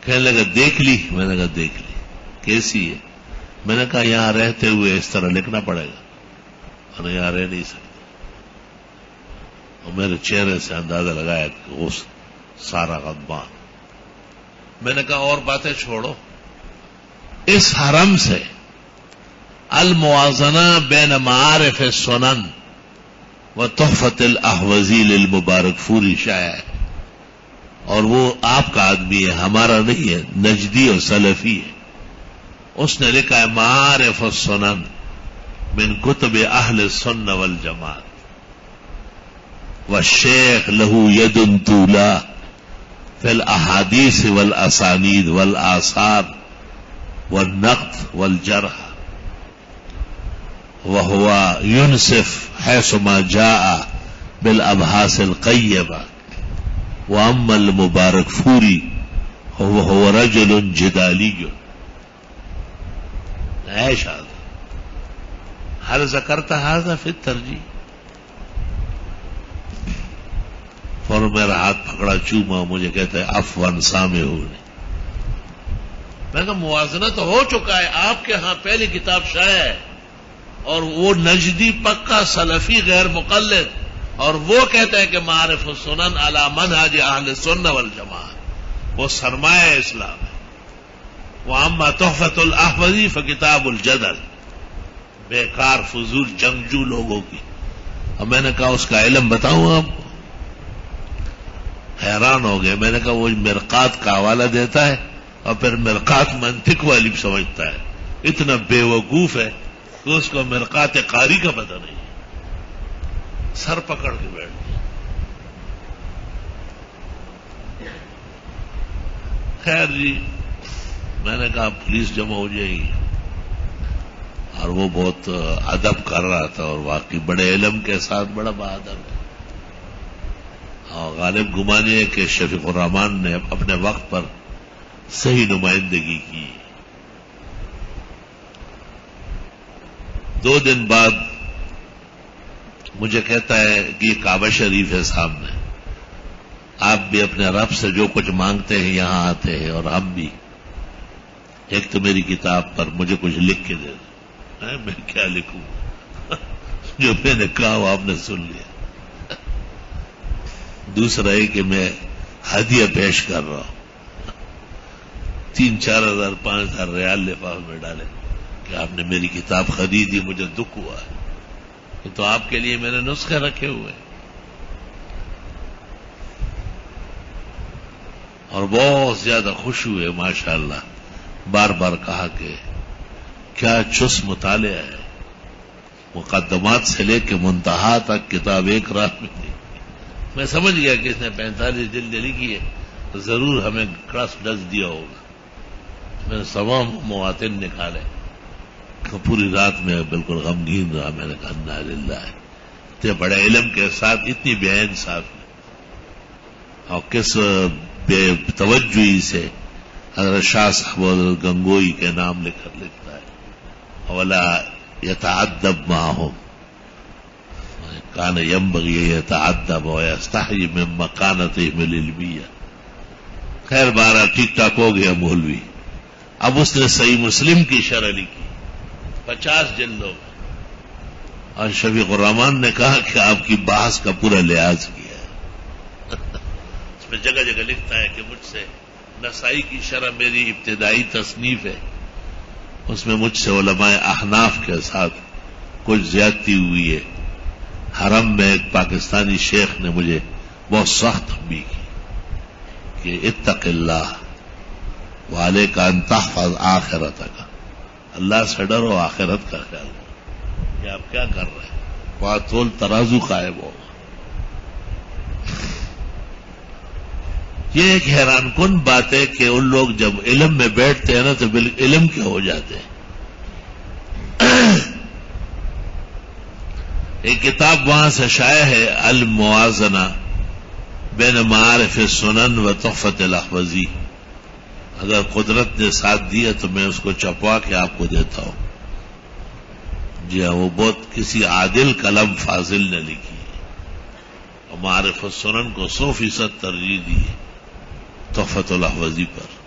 کہنے لگا دیکھ لی. میں نے کہا دیکھ لی. کیسی ہے؟ میں نے کہا یہاں رہتے ہوئے اس طرح لکھنا پڑے گا اور یہاں رہ نہیں سکتے. اور میرے چہرے سے اندازہ لگایا کہ وہ سارا غضبان. میں نے کہا اور باتیں چھوڑو, اس حرم سے الموازنہ بین معارف السنن و تحفۃ الاحوزی للمبارک پھوری شائع ہے اور وہ آپ کا آدمی ہے, ہمارا نہیں ہے, نجدی اور سلفی ہے. اس نے لکھا ہے معارف السنن من کتب اہل السنہ والجماعت والشیخ له ید طولا فی الاحادیث والاسانید والآثار والنقد والجرح وهو ينصف حيث ما جاء بالابحاث القيمة. واما المبارك فوري هو رجل جدالي. ايش هذا؟ هل ذكرت هذا في الترجيح؟ اور میرا ہاتھ پکڑا چوما, مجھے کہتا ہے عفواً سامعون. میں کہا موازنہ تو ہو چکا ہے, آپ کے ہاں پہلی کتاب شائع ہے اور وہ نجدی پکا سلفی غیر مقلد, اور وہ کہتا ہے کہ معارف السنن علی منہج اہل السنہ والجماعت, وہ سرمایہ اسلام ہے. واما تحفۃ الاحوزی فکتاب الجدل, بیکار فضول جنگجو لوگوں کی. اور میں نے کہا اس کا علم بتاؤں آپ کو؟ حیران ہو گئے. میں نے کہا وہ مرقات کا حوالہ دیتا ہے اور پھر مرقات منطق والی سمجھتا ہے. اتنا بے وقوف ہے کہ اس کو مرقات قاری کا پتہ نہیں ہے. سر پکڑ کے بیٹھ گیا. خیر جی، میں نے کہا پولیس جمع ہو جائے گی، اور وہ بہت ادب کر رہا تھا، اور واقعی بڑے علم کے ساتھ بڑا بہادر ہے، اور غالب گمان یہ ہے کہ شفیق الرحمان نے اپنے وقت پر صحیح نمائندگی کی۔ 2 دن بعد مجھے کہتا ہے کہ یہ کعبہ شریف ہے سامنے، آپ بھی اپنے رب سے جو کچھ مانگتے ہیں یہاں آتے ہیں، اور ہم بھی، ایک تو میری کتاب پر مجھے کچھ لکھ کے دے دیں۔ میں کیا لکھوں؟ جو میں نے کہا وہ آپ نے سن لیا۔ دوسرا ہے کہ میں ہدیہ پیش کر رہا ہوں، 3-4 ہزار 5,000 ریال لفاف میں ڈالے کہ آپ نے میری کتاب خریدی، مجھے دکھ ہوا ہے، تو آپ کے لیے میں نے نسخے رکھے ہوئے، اور بہت زیادہ خوش ہوئے ماشاءاللہ۔ بار بار کہا کہ کیا چست مطالعہ ہے، مقدمات سے لے کے منتہا تک کتاب ایک راہ میں تھی۔ میں سمجھ گیا کہ اس نے 45 جلد لکھی ہے تو ضرور ہمیں کڑس ڈس دیا ہوگا۔ میں نے تمام مواتن نکالے، پوری رات میں بالکل غمگین رہا۔ میں نے کہا انا للہ، اتنے بڑے علم کے ساتھ اتنی بے انصافی، اور کس بے توجہی سے حضرت شاہ صاحب حضرت گنگوئی کے نام لے کر لکھتا ہے، ولا یتعدب معہم کان ینبغی یتعدب ویستحی من مکانتہم العلمیہ۔ خیر بارہ ٹھیک ٹاک ہو گیا مولوی۔ اب اس نے صحیح مسلم کی شرح لکھی 50 جلدوں میں، اور شفیق الرحمان نے کہا کہ آپ کی بحث کا پورا لحاظ کیا ہے۔ اس میں جگہ جگہ لکھتا ہے کہ مجھ سے نسائی کی شرح میری ابتدائی تصنیف ہے، اس میں مجھ سے علماء احناف کے ساتھ کچھ زیادتی ہوئی ہے۔ حرم میں ایک پاکستانی شیخ نے مجھے بہت سخت بھی کی کہ اتق اللہ وعلیک ان تحفظ آخرتک، اللہ سے ڈرو، آخرت کا خیال کرو۔ یہ آپ کیا کر رہے ہیں؟ وہاں تول ترازو قائم ہوگا۔ یہ ایک حیران کن بات ہے کہ ان لوگ جب علم میں بیٹھتے ہیں نا تو علم کے ہو جاتے ہیں۔ ایک کتاب وہاں سے شائع ہے، الموازنہ بین معارف السنن و تحفۃ الاحوذی۔ اگر قدرت نے ساتھ دیا تو میں اس کو چھپوا کے آپ کو دیتا ہوں۔ جی ہاں، وہ بہت کسی عادل قلم فاضل نے لکھی ہے، اور معارف السنن کو 100% ترجیح دی ہے تحفۃ الاحوذی پر۔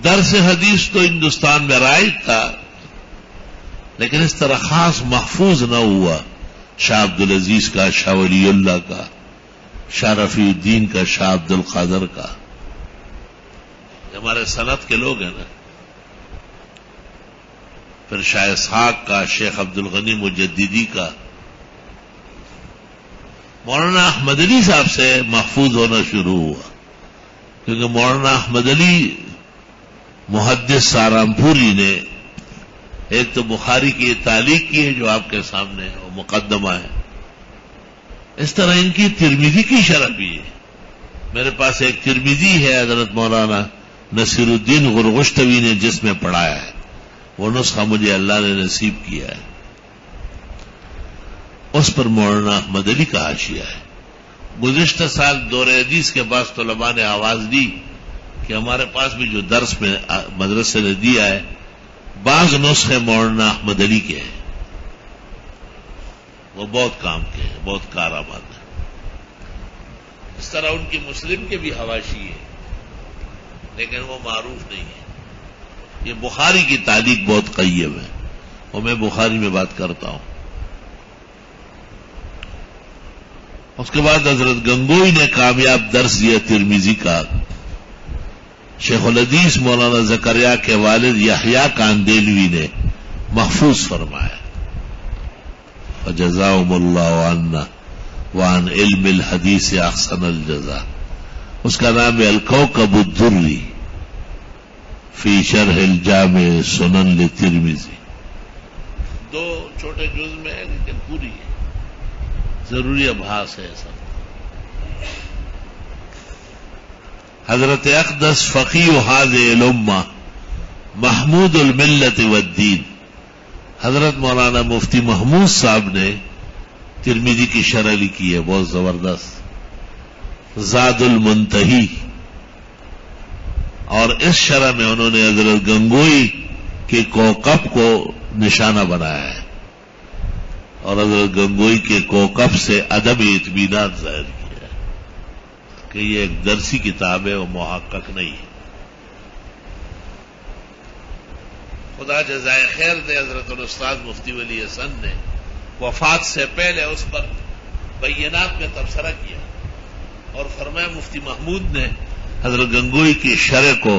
درس حدیث تو ہندوستان میں رائج تھا، لیکن اس طرح خاص محفوظ نہ ہوا۔ شاہ عبد العزیز کا، شاہ ولی اللہ کا، شاہ رفیع الدین کا، شاہ عبد القادر کا، ہمارے صنعت کے لوگ ہیں نا۔ پھر شاہ اسحاق کا، شیخ عبد الغنی مجددی کا، مولانا احمد علی صاحب سے محفوظ ہونا شروع ہوا، کیونکہ مولانا احمد علی محدث سہارنپوری نے ایک تو بخاری کی تعلیق کی ہے جو آپ کے سامنے ہے، وہ مقدمہ ہے۔ اس طرح ان کی ترمذی کی شرح بھی ہے۔ میرے پاس ایک ترمذی ہے حضرت مولانا نصیر الدین غرغشتوی نے جس میں پڑھایا ہے، وہ نسخہ مجھے اللہ نے نصیب کیا ہے۔ اس پر مولانا احمد علی کا حاشیہ ہے۔ گزشتہ سال دور حدیث کے بعد طلباء نے آواز دی کہ ہمارے پاس بھی جو درس میں مدرسے نے دیا ہے، بعض نسخے مولانا احمد علی کے ہیں، وہ بہت کام کے ہیں، بہت کارآمد ہیں۔ اس طرح ان کی مسلم کے بھی حواشی ہے، لیکن وہ معروف نہیں ہے۔ یہ بخاری کی تعلیق بہت قیم ہے، اور میں بخاری میں بات کرتا ہوں۔ اس کے بعد حضرت گنگوئی نے کامیاب درس دیا ترمذی کا۔ شیخ الحدیث مولانا زکریا کے والد یحییٰ کاندیلوی نے محفوظ فرمایا، فجزاهم اللہ عنا وعن علم الحدیث احسن الجزاء۔ اس کا نام ہے الکوکب الدری فی شرح الجامع سنن لترمذی۔ دو چھوٹے جز میں ہے لیکن پوری ہے، ضروری ابحاث ہے سب۔ حضرت اقدس فقیہ هذه الامہ محمود الملت والدین، حضرت مولانا مفتی محمود صاحب نے ترمذی کی شرح لکھی ہے، بہت زبردست، زاد المنتہی، اور اس شرح میں انہوں نے حضرت گنگوئی کے کوکب کو نشانہ بنایا ہے اور حضرت گنگوئی کے کوکب سے عدم اطمینان ظاہر کیا ہے کہ یہ ایک درسی کتاب ہے، وہ محقق نہیں ہے۔ خدا جزائے خیر دے، حضرت الاستاذ مفتی ولی حسن نے وفات سے پہلے اس پر بینات میں تبصرہ کیا اور فرمایا مفتی محمود نے حضرت گنگوئی کی شرح کو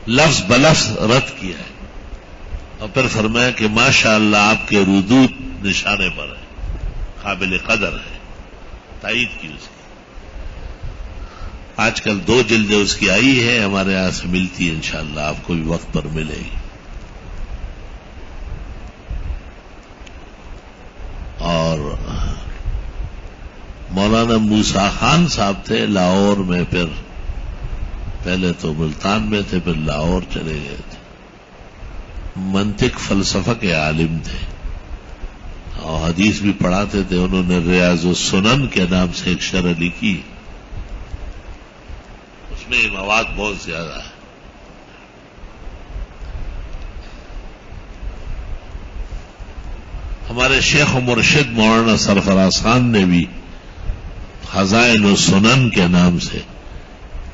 لفظ بلفظ رد کیا ہے، اور پھر فرمایا کہ ماشاءاللہ آپ کے ردود نشانے پر ہے، قابل قدر ہے، تائید کی اس کی۔ آج کل 2 جلدیں اس کی آئی ہے، ہمارے یہاں سے ملتی ہے، انشاءاللہ آپ کو بھی وقت پر ملے گی۔ اور مولانا موسیٰ خان صاحب تھے لاہور میں، پھر پہلے تو ملتان میں تھے، پھر لاہور چلے گئے تھے، منطق فلسفہ کے عالم تھے اور حدیث بھی پڑھاتے تھے۔ انہوں نے ریاض السنن کے نام سے ایک شرح لکھی، اس میں مواد بہت زیادہ ہے۔ ہمارے شیخ و مرشد مولانا سرفراز خان نے بھی خزائن السنن کے نام سے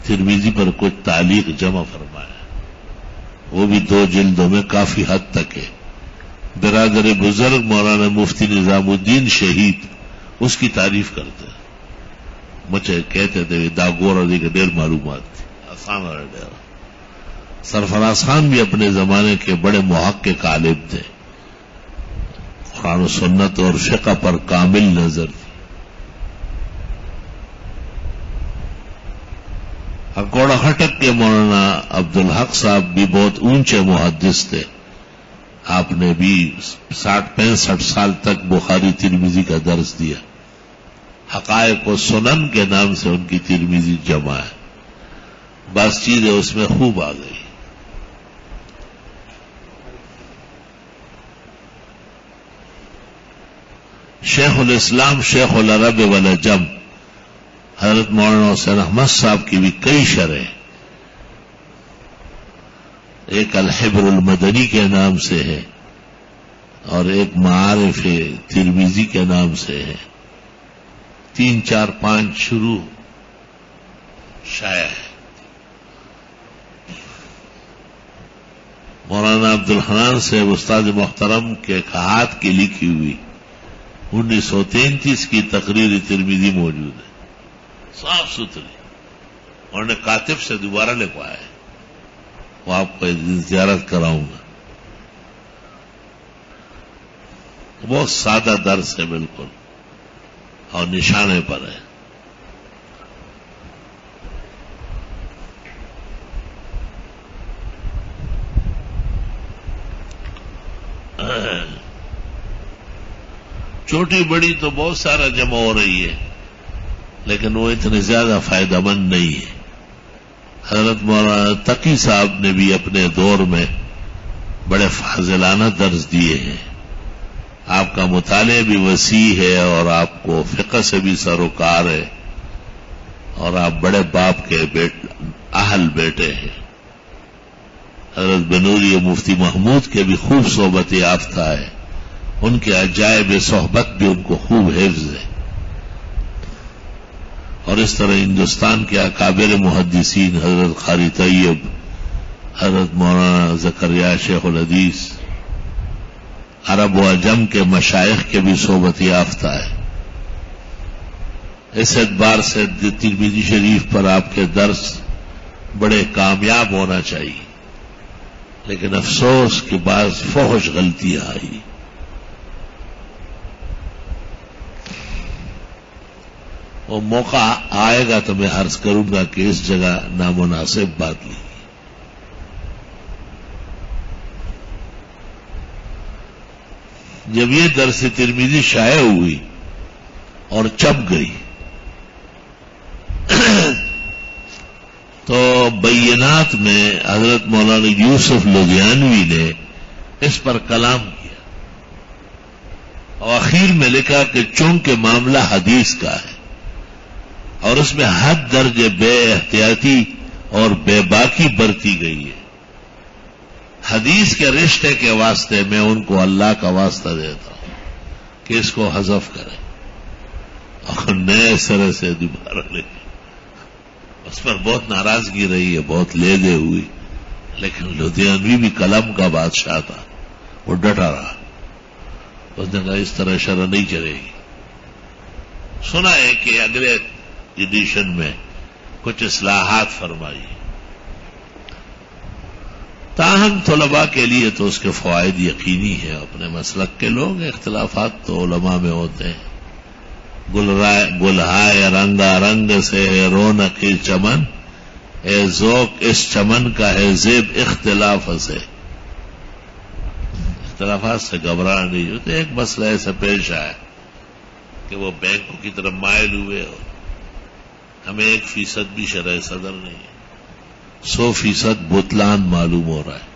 ترمذی پر کچھ تعلیق جمع فرمایا، وہ بھی 2 جلدوں میں کافی حد تک ہے۔ برادر بزرگ مولانا مفتی نظام الدین شہید اس کی تعریف کرتے ہیں، مجھے کہتے تھے داغور علی کے ڈیر معلومات تھی، آسان اور ڈیر۔ سرفراز خان بھی اپنے زمانے کے بڑے محقق عالم تھے، قرآن و سنت اور فقہ پر کامل نظر تھی۔ اکوڑا ہٹک کے مولانا عبدالحق صاحب بھی بہت اونچے محدث تھے، آپ نے بھی 60-65 سال تک بخاری ترمذی کا درس دیا۔ حقائق و سنن کے نام سے ان کی ترمذی جمع ہے، بعض چیزیں اس میں خوب آ گئی۔ شیخ الاسلام شیخ العرب والعجم حضرت مولانا حسین احمد صاحب کی بھی کئی شرح، ایک الحبر المدنی کے نام سے ہے اور ایک معارف ترمذی کے نام سے ہے، 3 4 5 شروع شائع ہے۔ مولانا عبدالحنان سے استاد محترم کے ہاتھ کی لکھی ہوئی 1933 کی تقریر ترمذی موجود ہے، صاف ستھری، انہوں نے کاتب سے دوبارہ لکھوایا ہے، وہ آپ کو زیارت کراؤں گا۔ بہت سادہ درس ہے بالکل اور نشانے پر ہے۔ چھوٹی بڑی تو بہت سارا جمع ہو رہی ہے لیکن وہ اتنے زیادہ فائدہ مند نہیں ہے۔ حضرت مولانا تقی صاحب نے بھی اپنے دور میں بڑے فاضلانہ درس دیے ہیں، آپ کا مطالعہ بھی وسیع ہے اور آپ کو فقہ سے بھی سروکار ہے اور آپ بڑے باپ کے اہل بیٹے ہیں۔ حضرت بنوری مفتی محمود کے بھی خوب صحبت یافتہ ہے، ان کے عجائب صحبت بھی ان کو خوب حفظ ہے، اور اس طرح ہندوستان کے اکابر محدثین حضرت قاری طیب، حضرت مولانا زکریا شیخ الحدیث، عرب و عجم کے مشائخ کے بھی صحبت یافتہ ہے۔ اس اعتبار سے ترمذی شریف پر آپ کے درس بڑے کامیاب ہونا چاہیے، لیکن افسوس کہ بعض فحش غلطیاں آئی۔ وہ موقع آئے گا تو میں عرض کروں گا کہ اس جگہ نامناسب بات لی۔ جب یہ درس ترمذی شائع ہوئی اور چپ گئی تو بینات میں حضرت مولانا یوسف لدھیانوی نے اس پر کلام کیا اور اخیر میں لکھا کہ چونکہ معاملہ حدیث کا ہے اور اس میں حد درجے بے احتیاطی اور بے باکی برتی گئی ہے، حدیث کے رشتے کے واسطے میں ان کو اللہ کا واسطہ دیتا ہوں کہ اس کو حذف کریں اور نئے سرے سے دوبارہ لے۔ اس پر بہت ناراضگی رہی ہے، بہت لیدے ہوئی، لیکن لدھیانوی بھی قلم کا بادشاہ تھا، وہ ڈٹا رہا۔ اس نے کہا اس طرح شرح نہیں چلے گی۔ سنا ہے کہ اگلے ایڈیشن میں کچھ اصلاحات فرمائی، تاہم طلباء کے لیے تو اس کے فوائد یقینی ہیں۔ اپنے مسلک کے لوگ، اختلافات تو علماء میں ہوتے ہیں۔ گلہائے رنگا رنگ سے ہے رونق چمن، اے ذوق اس چمن کا ہے زیب اختلاف سے۔ اختلافات سے گھبرانا نہیں ہوتے۔ ایک مسئلہ ایسا پیش آیا کہ وہ بینکوں کی طرف مائل ہوئے اور ہمیں 1% بھی شرح صدر نہیں ہے، 100% بطلان معلوم ہو رہا ہے،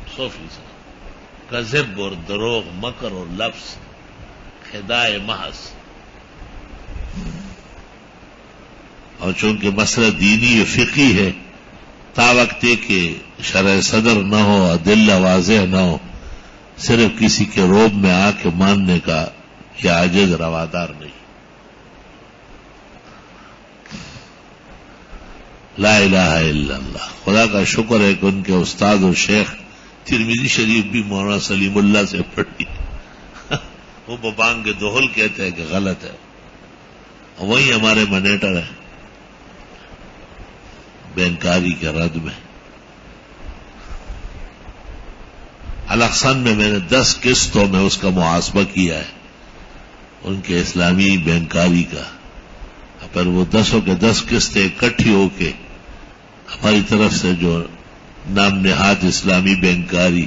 100% کذب اور دروغ، مکر اور لفظ، خداع محض۔ اور چونکہ مسئلہ دینی و فقہی ہے، تا وقت کہ شرح صدر نہ ہو، ادلہ واضح نہ ہو، صرف کسی کے روب میں آ کے ماننے کا یہ عاجز روادار نہیں۔ لا الہ الا اللہ۔ خدا کا شکر ہے کہ ان کے استاد اور شیخ ترمذی شریف بھی مولانا سلیم اللہ سے پڑھی، وہ ببانگ دہل کہتے ہیں کہ غلط ہے، وہی ہمارے منیٹر ہیں بینکاری کے رد میں۔ الاقصان میں میں نے 10 قسطوں میں اس کا محاسبہ کیا ہے، ان کے اسلامی بینکاری کا، پر وہ 10 کے 10 قسطیں اکٹھی ہو کے ہماری طرف سے جو نام نہاد اسلامی بینکاری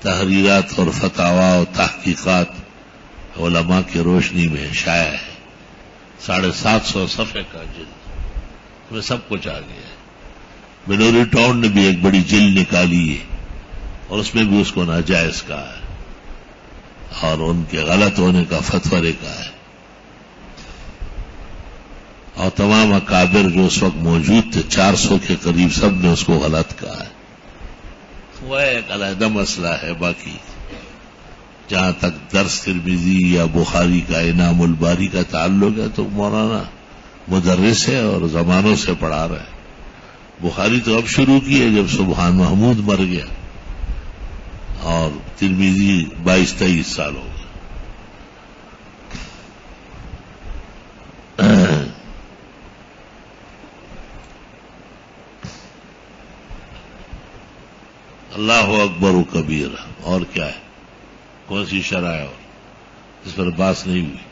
تحریرات اور فتاوا اور تحقیقات علماء کی روشنی میں شائع ہے، 750 صفحے کا جلد میں سب کچھ آ گیا ہے۔ بنوری ٹاؤن نے بھی ایک بڑی جلد نکالی ہے اور اس میں بھی اس کو ناجائز کہا ہے اور ان کے غلط ہونے کا فتویٰ کہا ہے، اور تمام اکابر جو اس وقت موجود تھے 400 کے قریب سب نے اس کو غلط کہا ہے۔ وہ ایک علیحدہ مسئلہ ہے۔ باقی جہاں تک درس ترمذی یا بخاری کا انعام الباری کا تعلق ہے تو مولانا مدرس ہے اور زمانوں سے پڑھا رہے ہیں۔ بخاری تو اب شروع کی ہے جب سبحان محمود مر گیا، اور ترمذی 22-23 سال ہو گئے۔ اللہ اکبر و کبیر۔ اور کیا ہے؟ کون سی شرح ہے اور اس پر بات نہیں ہوئی؟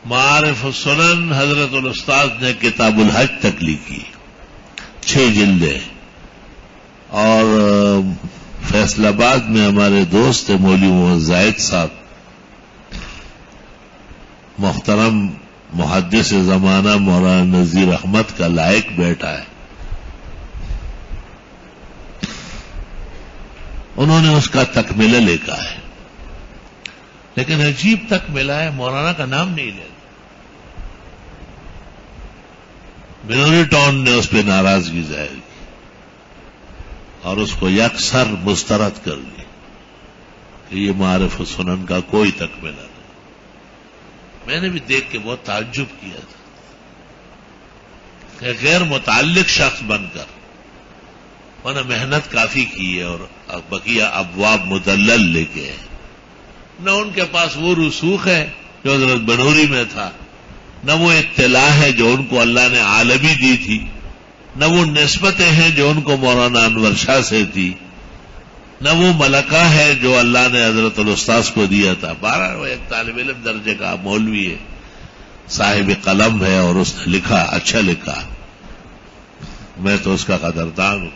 معارف السنن حضرت الاستاذ نے کتاب الحج تک لکھی، 6 جلدیں، اور فیصل آباد میں ہمارے دوست مولوی محمد زاہد صاحب، محترم محدث زمانہ مولانا نذیر احمد کا لائق بیٹا ہے، انہوں نے اس کا تکملہ لکھا ہے، لیکن عجیب تکملہ ہے، مولانا کا نام نہیں لیتا۔ بنوری ٹاؤن نے اس پہ ناراضگی ظاہر کی اور اس کو یکسر مسترد کر دی کہ یہ معارف السنن کا کوئی تکملہ نہیں۔ میں نے بھی دیکھ کے بہت تعجب کیا تھا کہ غیر متعلق شخص بن کر انہوں نے محنت کافی کی ہے اور بقیہ ابواب مدلل لے کے ہیں، نہ ان کے پاس وہ رسوخ ہے جو حضرت بنوری میں تھا، نہ وہ اطلاع ہے جو ان کو اللہ نے عالمی دی تھی، نہ وہ نسبتیں ہیں جو ان کو مولانا انور شاہ سے تھی، نہ وہ ملکہ ہے جو اللہ نے حضرت الاستاذ کو دیا تھا۔ بہرحال وہ ایک طالب علم درجے کا مولوی ہے، صاحب قلم ہے، اور اس نے لکھا، اچھا لکھا، میں تو اس کا قدردان ہوں.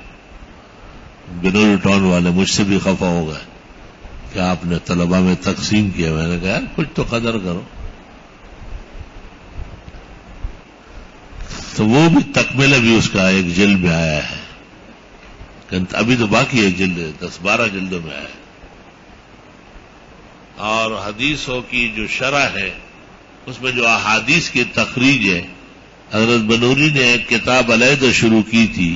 بنوری ٹاؤن والے مجھ سے بھی خفا ہو گئے کہ آپ نے طلبہ میں تقسیم کیا. میں نے کہا یار کچھ تو قدر کرو. تو وہ بھی تکملہ بھی اس کا ایک جلد میں آیا ہے. ابھی تو باقی ہے جلد 10-12 جلدوں میں آیا ہے. اور حدیثوں کی جو شرح ہے اس میں جو احادیث کی تخریج ہے، حضرت بنوری نے ایک کتاب علیحدہ شروع کی تھی،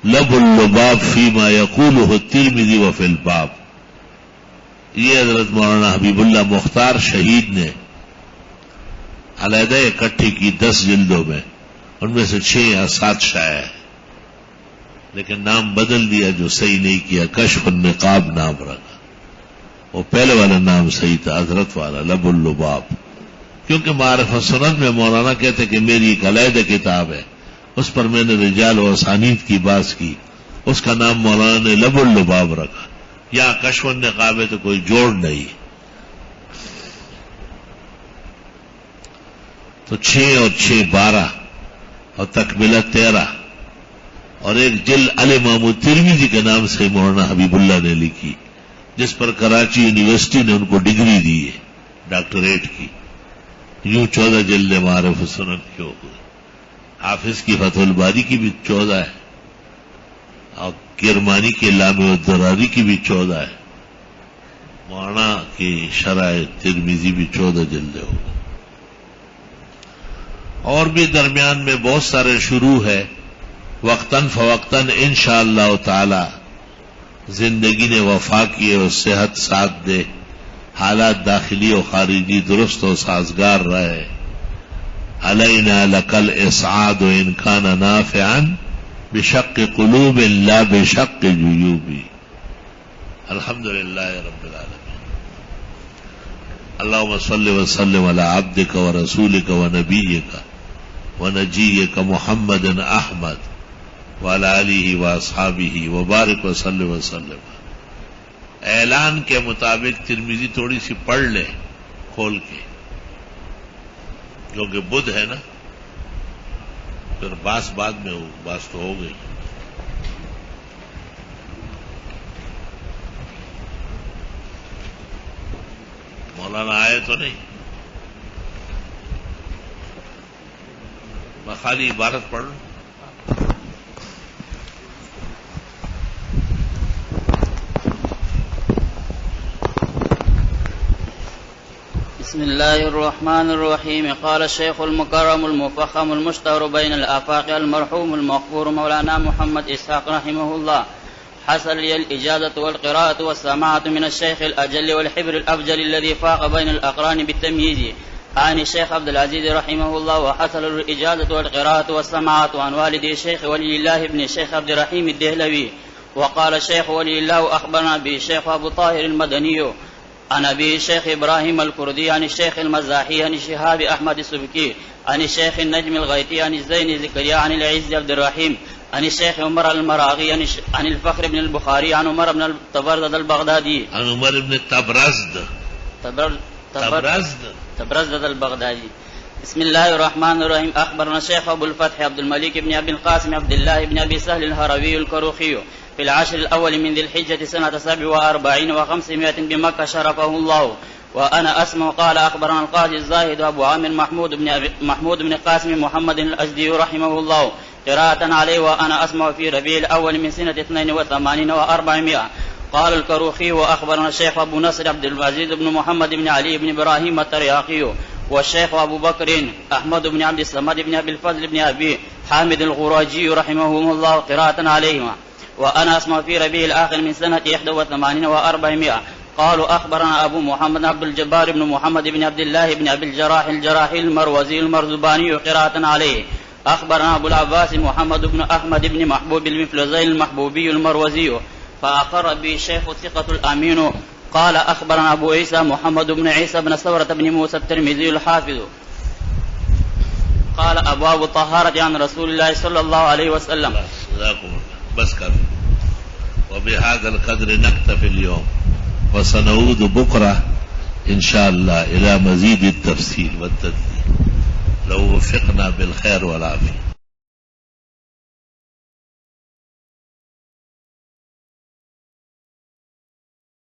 لب اللباب فیما یقولہ الترمذی وفی الباب. یہ حضرت مولانا حبیب اللہ مختار شہید نے علیحدہ اکٹھی کی 10 جلدوں میں. ان میں سے 6 یا 7 شائع ہے، لیکن نام بدل دیا جو صحیح نہیں کیا، کشف النقاب نام رکھا. وہ پہلے والا نام صحیح تھا، حضرت والا لب اللباب. کیونکہ معارف السنن میں مولانا کہتے کہ میری ایک علیحدہ کتاب ہے، اس پر میں نے رجال و اسانید کی بات کی، اس کا نام مولانا نے لب اللباب رکھا. یا کشف النقاب ہے تو کوئی جوڑ نہیں. تو 6 اور 6 12 اور تکملہ 13 اور ایک جلد الامام الترمذی کے نام سے مولانا حبیب اللہ نے لکھی، جس پر کراچی یونیورسٹی نے ان کو ڈگری دی ہے ڈاکٹریٹ کی. یوں 14 جلد معارف السنن کی ہو گئی. حافظ کی فتح الباری کی بھی 14 ہے، اور کرمانی کے لامع الدراری کی بھی 14 ہے. مولانا کی شرح ترمذی بھی 14 جلدیں ہو گئی. اور بھی درمیان میں بہت سارے شروع ہے. وقتاً فوقتاً انشاءاللہ تعالی زندگی نے وفا کیے اور صحت ساتھ دے، حالات داخلی و خارجی درست و سازگار رہے. علینا لکل اسعاد و ان کان نافعا بشق قلوب لا بشق جیوب. الحمدللہ رب العالمین. اللہم صل وسلم علی عبدک و رسولک و نبیک و نجیک محمد احمد وعلی آلہ و اصحابہ وبارک وسلم وسلم. اعلان کے مطابق ترمذی تھوڑی سی پڑھ لے کھول کے، کیونکہ بدھ ہے نا، پھر باس بعد میں ہو، باس تو ہو گئی. مولانا آئے تو نہیں، میں خالی عبارت پڑھ لوں. بسم الله الرحمن الرحيم. قال الشيخ المكرم المفخم المشتهر بين الآفاق المرحوم المغفور مولانا محمد إسحاق رحمه الله: حصل لي الإجازة والقراءة والسماعة من الشيخ الأجل والحبر الأفجل الذي فاق بين الأقران بالتمييز عن الشيخ عبد العزيز رحمه الله. وحصل الإجازة والقراءة والسماعة عن والدي الشيخ ولي الله بن الشيخ عبد الرحيم الدهلوي. وقال الشيخ ولي الله أخبرنا به الشيخ أبو طاهر المدني عن أبي الشيخ إبراهيم الكردي عن الشيخ المزاحي عن الشهاب أحمد السبكي عن الشيخ النجم الغيتي عن الزين زكريا عن العز عبد الرحيم عن الشيخ عمر المراغي عن الفخر بن البخاري عن عمر بن تبرزد البغدادي عن عمر بن تبرزد البغدادي. بسم الله الرحمن الرحيم. أخبرنا الشيخ أبو الفتح عبد الملك بن أبي القاسم عبد الله بن أبي سهل الهروي الكروخي في العشر الأول من ذي الحجة سنة 47 و500 بمكة شرفه الله. وأنا أسمع قال أخبرنا القاضي الزاهد أبو عامر محمود بن قاسم محمد الأزدي رحمه الله قراءة عليه. وأنا أسمع في ربيع الأول من سنة 82 و400. قال الكروخي: وأخبرنا الشيخ أبو نصر عبد العزيز بن محمد بن علي بن إبراهيم الترياقي والشيخ أبو بكر أحمد بن عبد الصمد بن أبي الفضل بن أبي حامد الغراجي رحمهم الله قراءة عليهما. وأنا أسمع في ربيع الآخر من سنة 81 و400. قالوا أخبرنا أبو محمد عبد الجبار بن محمد بن عبد الله بن أبي الجراح الجراحي المروزي المرزباني قراءة عليه. أخبرنا أبو العباس محمد بن أحمد بن محبوب المفلزي المحبوبي المروزي فأقر به الشيخ الثقة الأمين. قال أخبرنا أبو عيسى محمد بن عيسى بن ثورة بن موسى الترمذي الحافظ قال أبواب الطهارة عن رسول الله صلى الله عليه وسلم. بس کر. وبهذا القدر نكتفي اليوم وسنعود بكرة إن شاء الله إلى مزيد التفصيل والتدليل لو وفقنا بالخير والعافية.